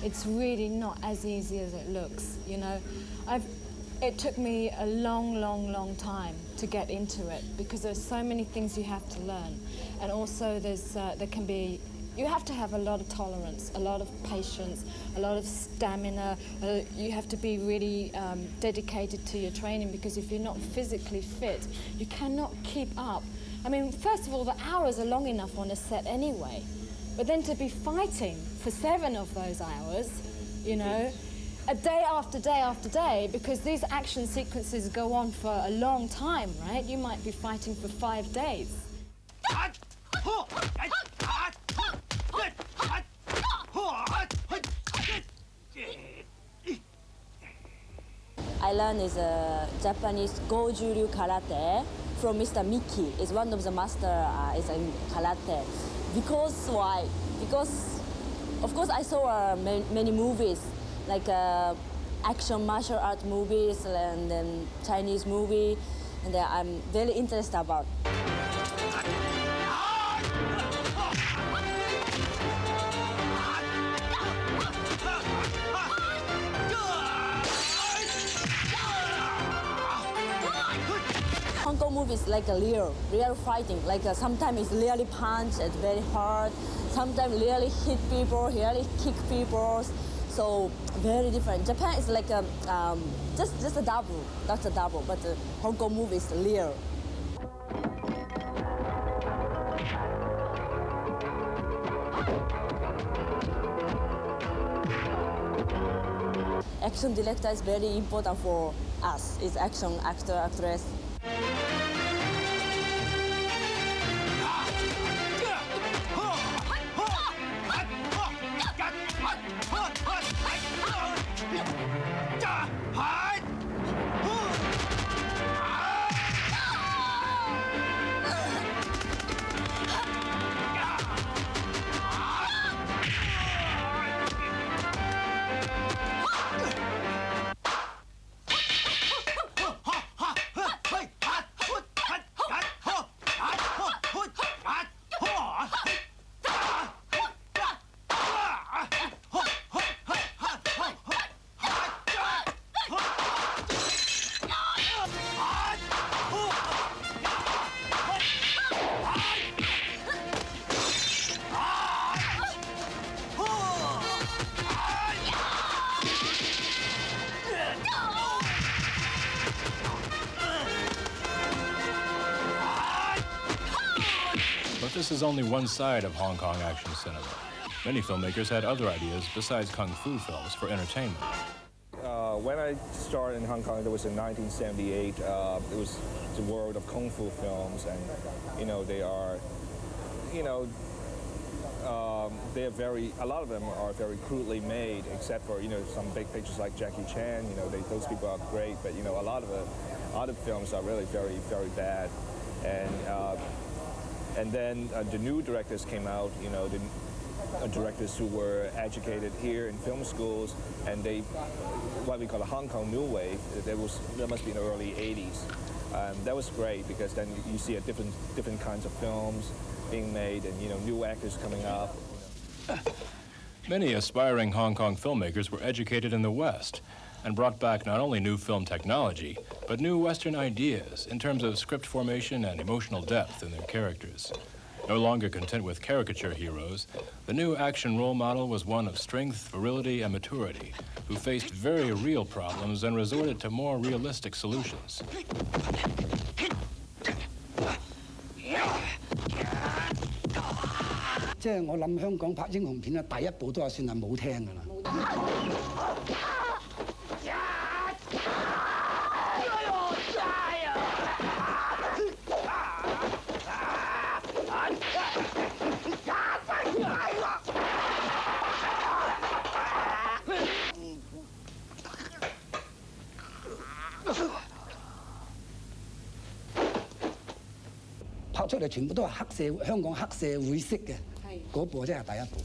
It's really not as easy as it looks, you know. It took me a long time to get into it because there's so many things you have to learn. And also you have to have a lot of tolerance, a lot of patience, a lot of stamina. You have to be really dedicated to your training, because if you're not physically fit, you cannot keep up. I mean, first of all, the hours are long enough on a set anyway. But then to be fighting for 7 of those hours, you know, a day after day after day, because these action sequences go on for a long time, right? You might be fighting for 5 days. I learned is a Japanese Goju-ryu karate from Mr. Miki. Is one of the master is in karate. Because why? Because, of course, I saw many movies, like action martial art movies and then Chinese movie, and I'm very interested about. Hong Kong movies like a real fighting. Like sometimes it's really punch, it's very hard. Sometimes really hit people, really kick people. So very different. Japan is like just a double. That's a double. But Hong Kong movie is real. Action director is very important for us. It's action actor, actress. But this is only one side of Hong Kong action cinema. Many filmmakers had other ideas besides kung fu films for entertainment. When I started in Hong Kong, that was in 1978. It was the world of kung fu films, and they are, a lot of them are very crudely made, except for, some big pictures like Jackie Chan, those people are great, but, a lot of the other films are really very, very bad. And then the new directors came out, the directors who were educated here in film schools, and what we call the Hong Kong New Wave, that must be in the early 80s. That was great because then you see different kinds of films being made and, new actors coming up. Many aspiring Hong Kong filmmakers were educated in the West and brought back not only new film technology, but new Western ideas in terms of script formation and emotional depth in their characters. No longer content with caricature heroes, the new action role model was one of strength, virility, and maturity, who faced very real problems and resorted to more realistic solutions. 即係我諗香港拍英雄片咧，第一部都係算係冇聽㗎啦。拍出嚟全部都係香港黑社會式嘅，嗰部真係第一部。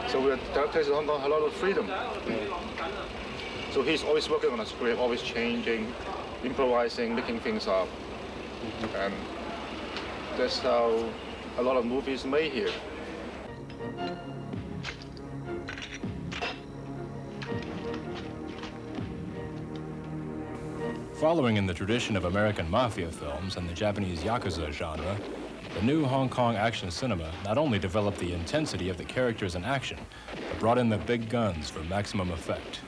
So the directors in Hong Kong have a lot of freedom. So he's always working on a script, always changing, improvising, making things up. And that's how a lot of movies made here. Following in the tradition of American mafia films and the Japanese Yakuza genre, the new Hong Kong action cinema not only developed the intensity of the characters in action, but brought in the big guns for maximum effect.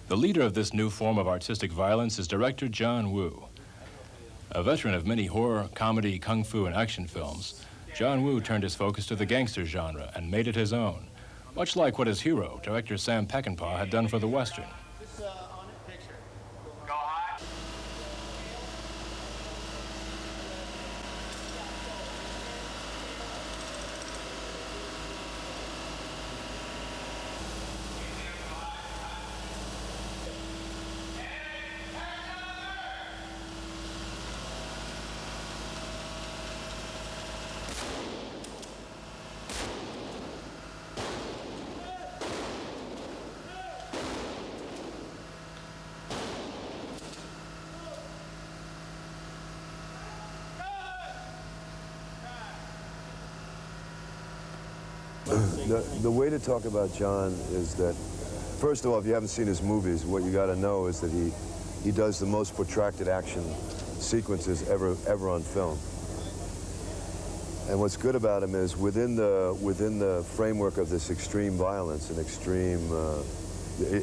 The leader of this new form of artistic violence is director John Woo. A veteran of many horror, comedy, kung fu, and action films, John Woo turned his focus to the gangster genre and made it his own, much like what his hero, director Sam Peckinpah, had done for the Western. The way to talk about John is that, first of all, if you haven't seen his movies, what you got to know is that he does the most protracted action sequences ever on film. And what's good about him is within the framework of this extreme violence and extreme,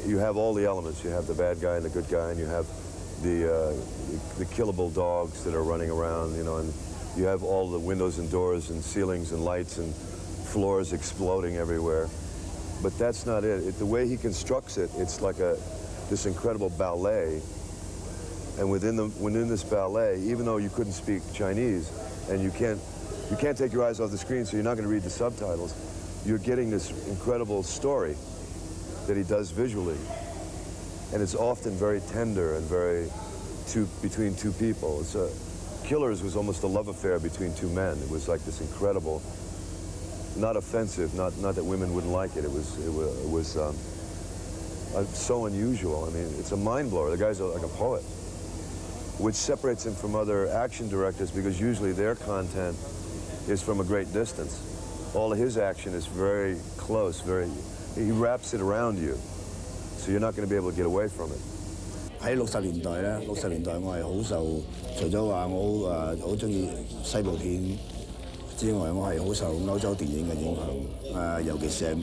you have all the elements. You have the bad guy and the good guy, and you have the killable dogs that are running around, you know, and you have all the windows and doors and ceilings and lights and floors exploding everywhere. But that's not it. The way he constructs it, it's like this incredible ballet. And within this ballet, even though you couldn't speak Chinese, and you can't take your eyes off the screen, so you're not going to read the subtitles, you're getting this incredible story that he does visually. And it's often very tender and between two people. Killers was almost a love affair between two men. It was like this incredible, not offensive, not that women wouldn't like it. It was so unusual. I mean, it's a mind blower. The guy's like a poet, which separates him from other action directors because usually their content is from a great distance. All of his action is very close, he wraps it around you, so you're not going to be able to get away from it. 喺60年代咧，60年代我係好受，除咗話我好中意西部片之外，我係好受歐洲電影嘅影響，尤其是係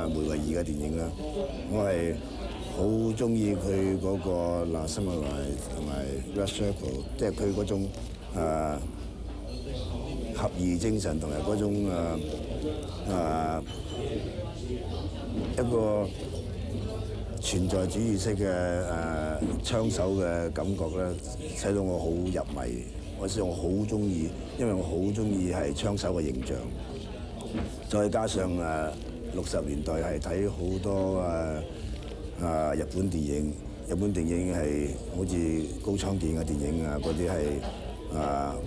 梅維爾嘅電影啦，我係好中意佢嗰個《Last Samurai》同埋《Red Circle》，即係佢嗰種合義精神同埋嗰種一個存在主義式嘅槍手嘅感覺咧，使到我好入迷。我好中意，因為我好中意係槍手嘅形象。再加上60年代係睇好多日本電影，日本電影係好似高倉健嘅電影啊，嗰啲係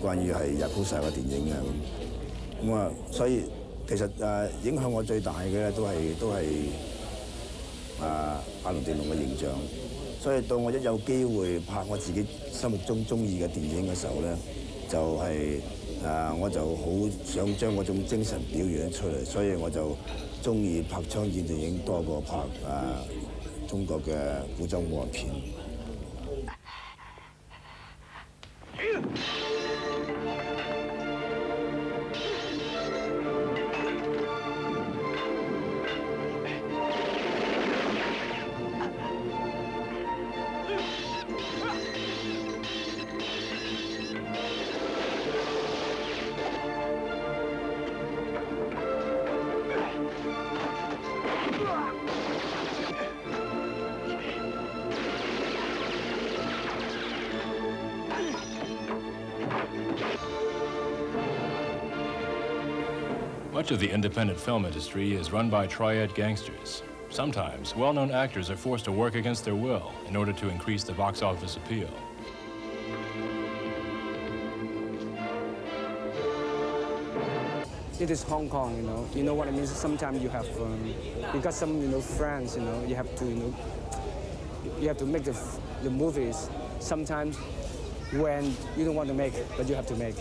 關於係Yakuza嘅電影啊咁。所以其實影響我最大嘅咧都係阿龍電龍嘅形象，所以到我一有機會拍我自己心目中中意嘅電影嘅時候咧，就係我就好想將嗰種精神表現出嚟，所以我就中意拍槍戰電影多過拍中國嘅古裝武俠片。Much of the independent film industry is run by triad gangsters. Sometimes, well-known actors are forced to work against their will in order to increase the box office appeal. It is Hong Kong, you know what I mean? Sometimes you have, you got some, friends, you have to make the movies. Sometimes when you don't want to make, but you have to make.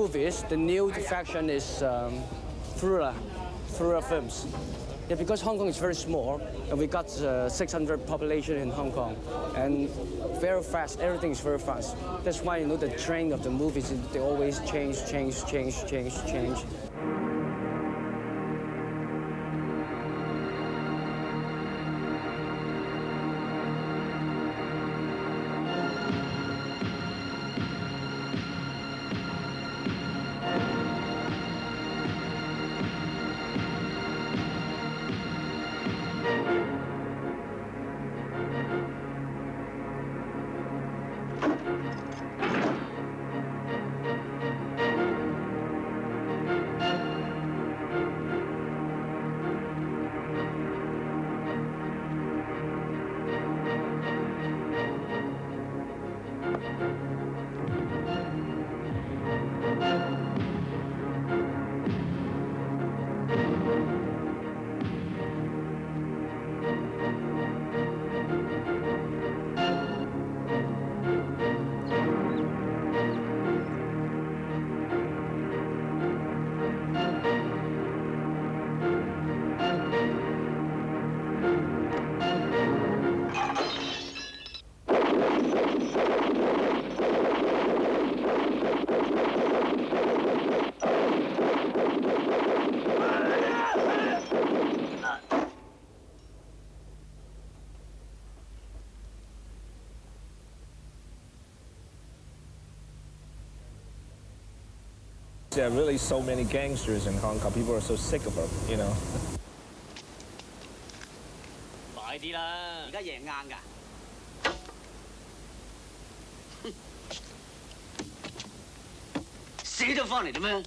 movies, the new faction is thriller films. Yeah, because Hong Kong is very small, and we got 600 population in Hong Kong, and very fast. Everything is very fast. That's why the trend of the movies, they always change. There are really so many gangsters in Hong Kong. People are so sick of them, you know. 快啲啦！而家贏硬㗎。死咗翻嚟啫咩？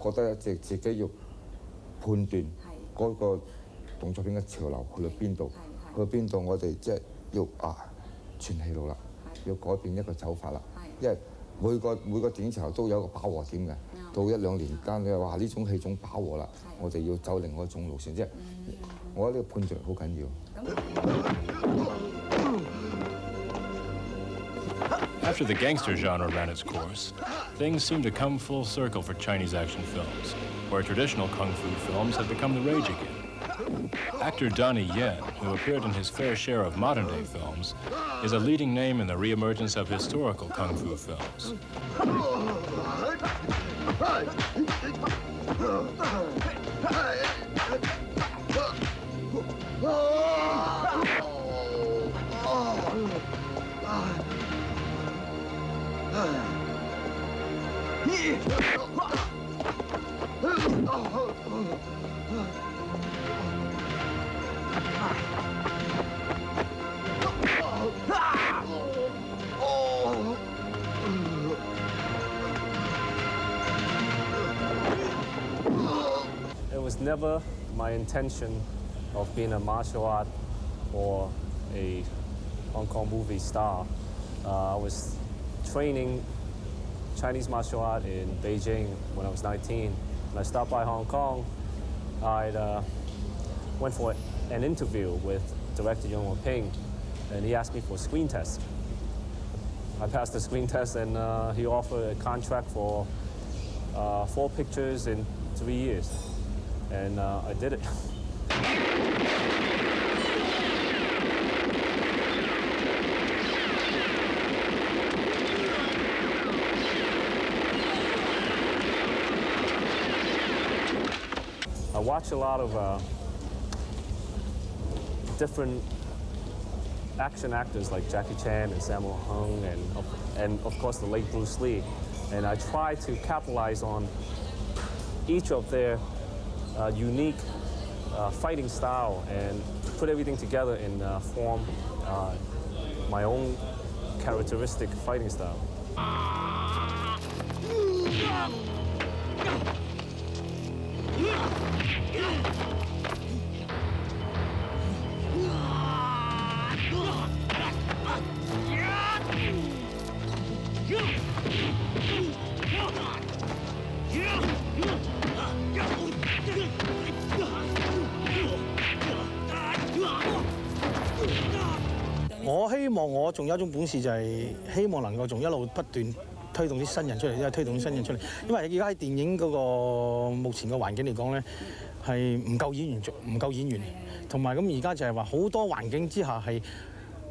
我覺得自己要判斷嗰個動作片嘅潮流去到邊度，去到邊度我哋即係要串起路啦，要改變一個走法啦，因為每個電影潮流都有一個飽和點嘅，到1、2年間你話呢種戲種飽和啦，我哋要走另外一種路線，即係我覺得呢個判斷好緊要。After the gangster genre ran its course, things seemed to come full circle for Chinese action films, where traditional kung fu films had become the rage again. Actor Donnie Yen, who appeared in his fair share of modern-day films, is a leading name in the reemergence of historical kung fu films. It was never my intention of being a martial art or a Hong Kong movie star. I was training Chinese martial art in Beijing when I was 19. When I stopped by Hong Kong, I went for an interview with director Yuen Ping, and he asked me for a screen test. I passed the screen test, and he offered a contract for 4 pictures in 3 years, and I did it. I watch a lot of different action actors like Jackie Chan and Sammo Hung and of course the late Bruce Lee, and I try to capitalize on each of their unique fighting style and put everything together and form my own characteristic fighting style. 我希望我仲有一種本事，就係希望能夠仲一路不斷推動啲新人出嚟，因為推動啲新人出嚟。因為而家喺電影嗰個目前嘅環境嚟講咧，係唔夠演員，同埋咁而家就係話好多環境之下係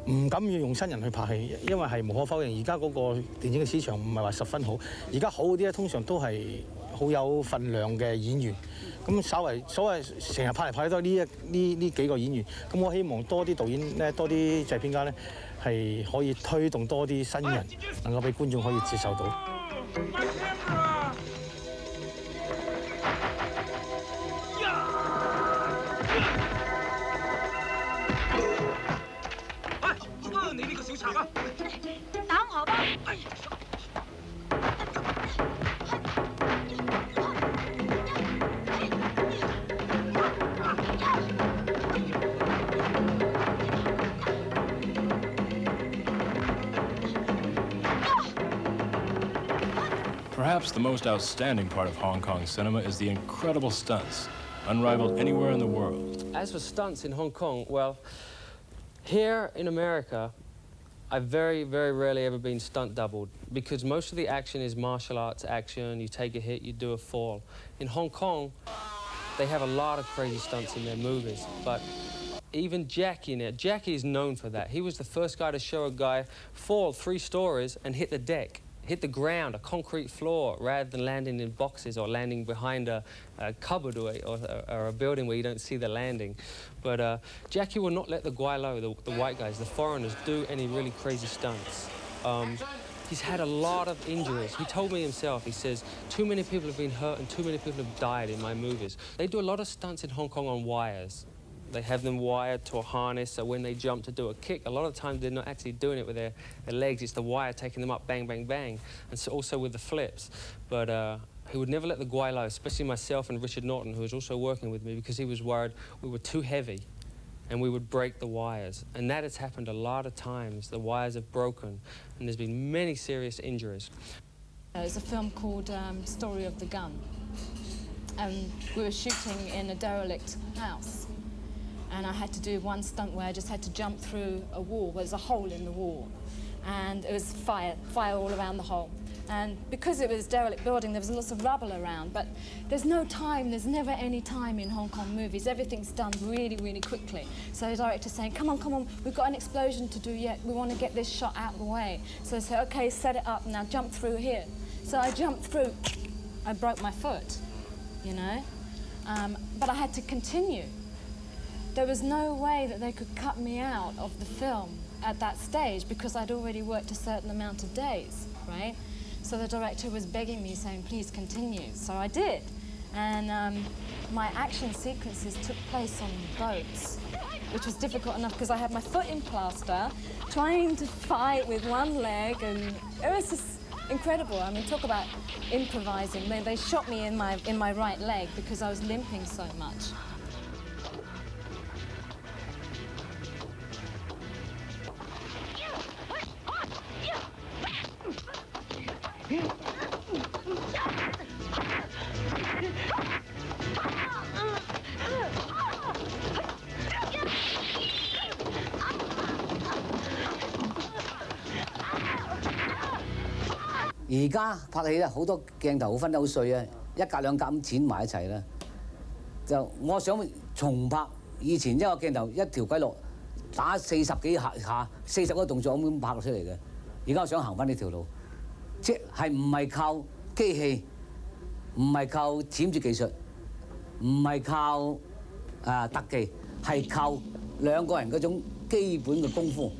唔敢要用新人去拍戲，因為係無可否認，而家嗰個電影嘅市場唔係話十分好。而家好啲咧，通常都係好有份量嘅演員。咁所謂成日拍嚟拍去都係呢幾個演員。咁我希望多啲導演咧，多啲製片家咧，係可以推動多啲新人，能夠俾觀眾可以接受到。你呢個小賊啊！打我荷包！ Perhaps the most outstanding part of Hong Kong cinema is the incredible stunts, unrivaled anywhere in the world. As for stunts in Hong Kong, well, here in America, I've very, very rarely ever been stunt doubled because most of the action is martial arts action. You take a hit, you do a fall. In Hong Kong, they have a lot of crazy stunts in their movies, but even Jackie now, Jackie is known for that. He was the first guy to show a guy fall 3 stories and hit the deck. Hit the ground, a concrete floor, rather than landing in boxes or landing behind a cupboard or a building where you don't see the landing. But Jackie will not let the Guai-Lo, the white guys, the foreigners, do any really crazy stunts. He's had a lot of injuries. He told me himself, he says, too many people have been hurt and too many people have died in my movies. They do a lot of stunts in Hong Kong on wires. They have them wired to a harness, so when they jump to do a kick, a lot of times they're not actually doing it with their legs. It's the wire taking them up, bang, bang, bang. And so also with the flips. But he would never let the Guai-Lo, especially myself and Richard Norton, who was also working with me, because he was worried we were too heavy and we would break the wires. And that has happened a lot of times. The wires have broken, and there's been many serious injuries. There's a film called Story of the Gun. We were shooting in a derelict house. And I had to do one stunt where I just had to jump through a wall. There's a hole in the wall. And it was fire all around the hole. And because it was a derelict building, there was lots of rubble around. But there's no time, there's never any time in Hong Kong movies. Everything's done really, really quickly. So the director's saying, come on, we've got an explosion to do yet. We want to get this shot out of the way. So I said, okay, set it up, now jump through here. So I jumped through, I broke my foot, you know. But I had to continue. There was no way that they could cut me out of the film at that stage because I'd already worked a certain amount of days, right? So the director was begging me, saying, please continue. So I did. And my action sequences took place on boats, which was difficult enough because I had my foot in plaster, trying to fight with one leg, and it was just incredible. I mean, talk about improvising. They shot me in my right leg because I was limping so much. Yeah. 而家拍戲咧，好多鏡頭分得好碎啊，一格兩格咁剪埋一齊啦。就我想重拍以前一個鏡頭一條鬼落打40幾下40個動作咁拍落出嚟嘅。而家我想行翻呢條路，即係唔係靠機器，唔係靠剪接技術，唔係靠特技，係靠兩個人嗰種基本嘅功夫。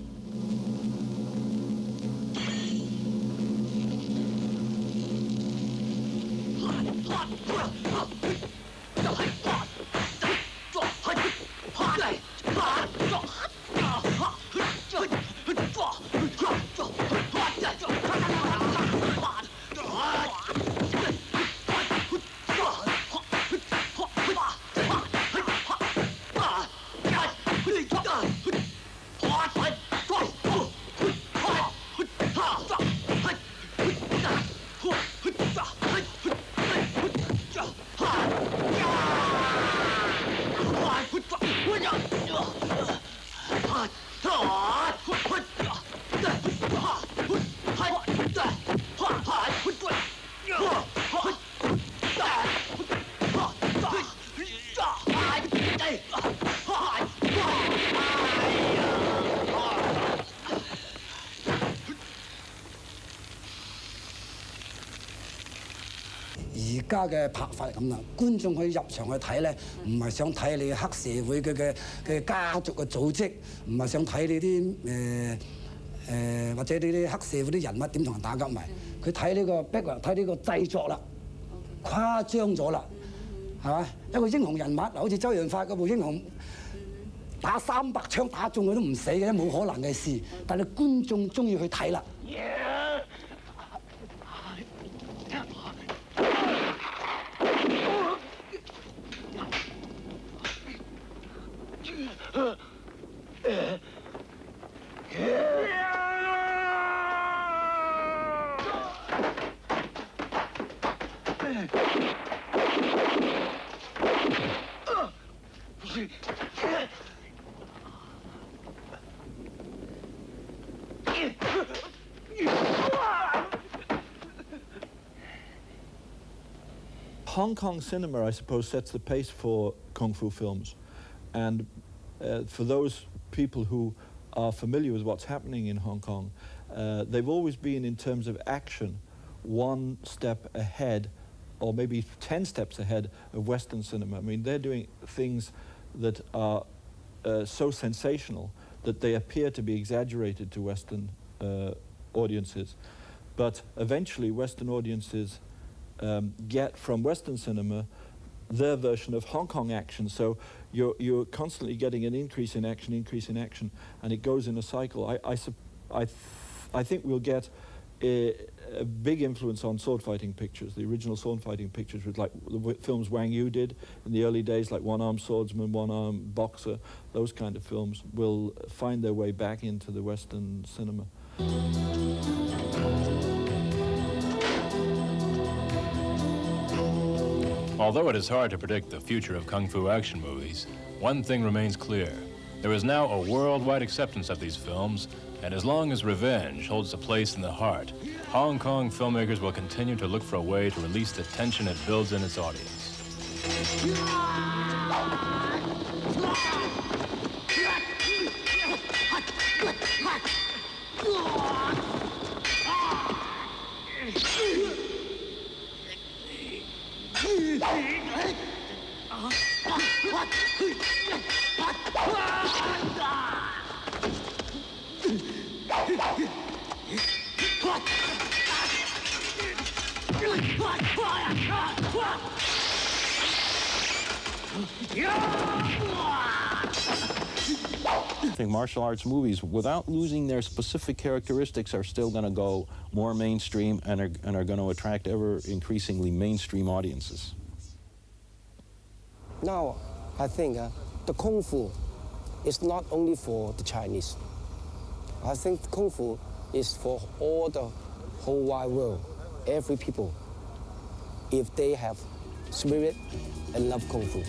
而家嘅拍法係咁啦，觀眾可以入場去睇咧，唔係想睇你黑社會嘅家族嘅組織，唔係想睇你啲或者呢啲黑社會啲人物點同人打交埋，佢睇呢個 background， 睇呢個製作啦，誇張咗啦，係嘛？一個英雄人物，好似周潤發嗰部英雄，打300槍打中佢都唔死嘅，冇可能嘅事，但係觀眾中意去睇啦。Hong Kong cinema, I suppose, sets the pace for kung fu films. And for those people who are familiar with what's happening in Hong Kong, they've always been, in terms of action, one step ahead, or maybe 10 steps ahead of Western cinema. I mean, they're doing things that are so sensational that they appear to be exaggerated to Western audiences. But eventually, Western audiences get from Western cinema their version of Hong Kong action. So you're constantly getting an increase in action, and it goes in a cycle. I think we'll get a big influence on sword fighting pictures. The original sword fighting pictures was like the films Wang Yu did in the early days, like One-Armed Swordsman, One-Armed Boxer. Those kind of films will find their way back into the Western cinema. Although it is hard to predict the future of kung fu action movies, one thing remains clear. There is now a worldwide acceptance of these films, and as long as revenge holds a place in the heart, Hong Kong filmmakers will continue to look for a way to release the tension it builds in its audience. I think martial arts movies, without losing their specific characteristics, are still going to go more mainstream and are going to attract ever increasingly mainstream audiences. Now, I think the Kung Fu is not only for the Chinese. I think Kung Fu is for all the whole wide world, every people, if they have spirit and love Kung Fu.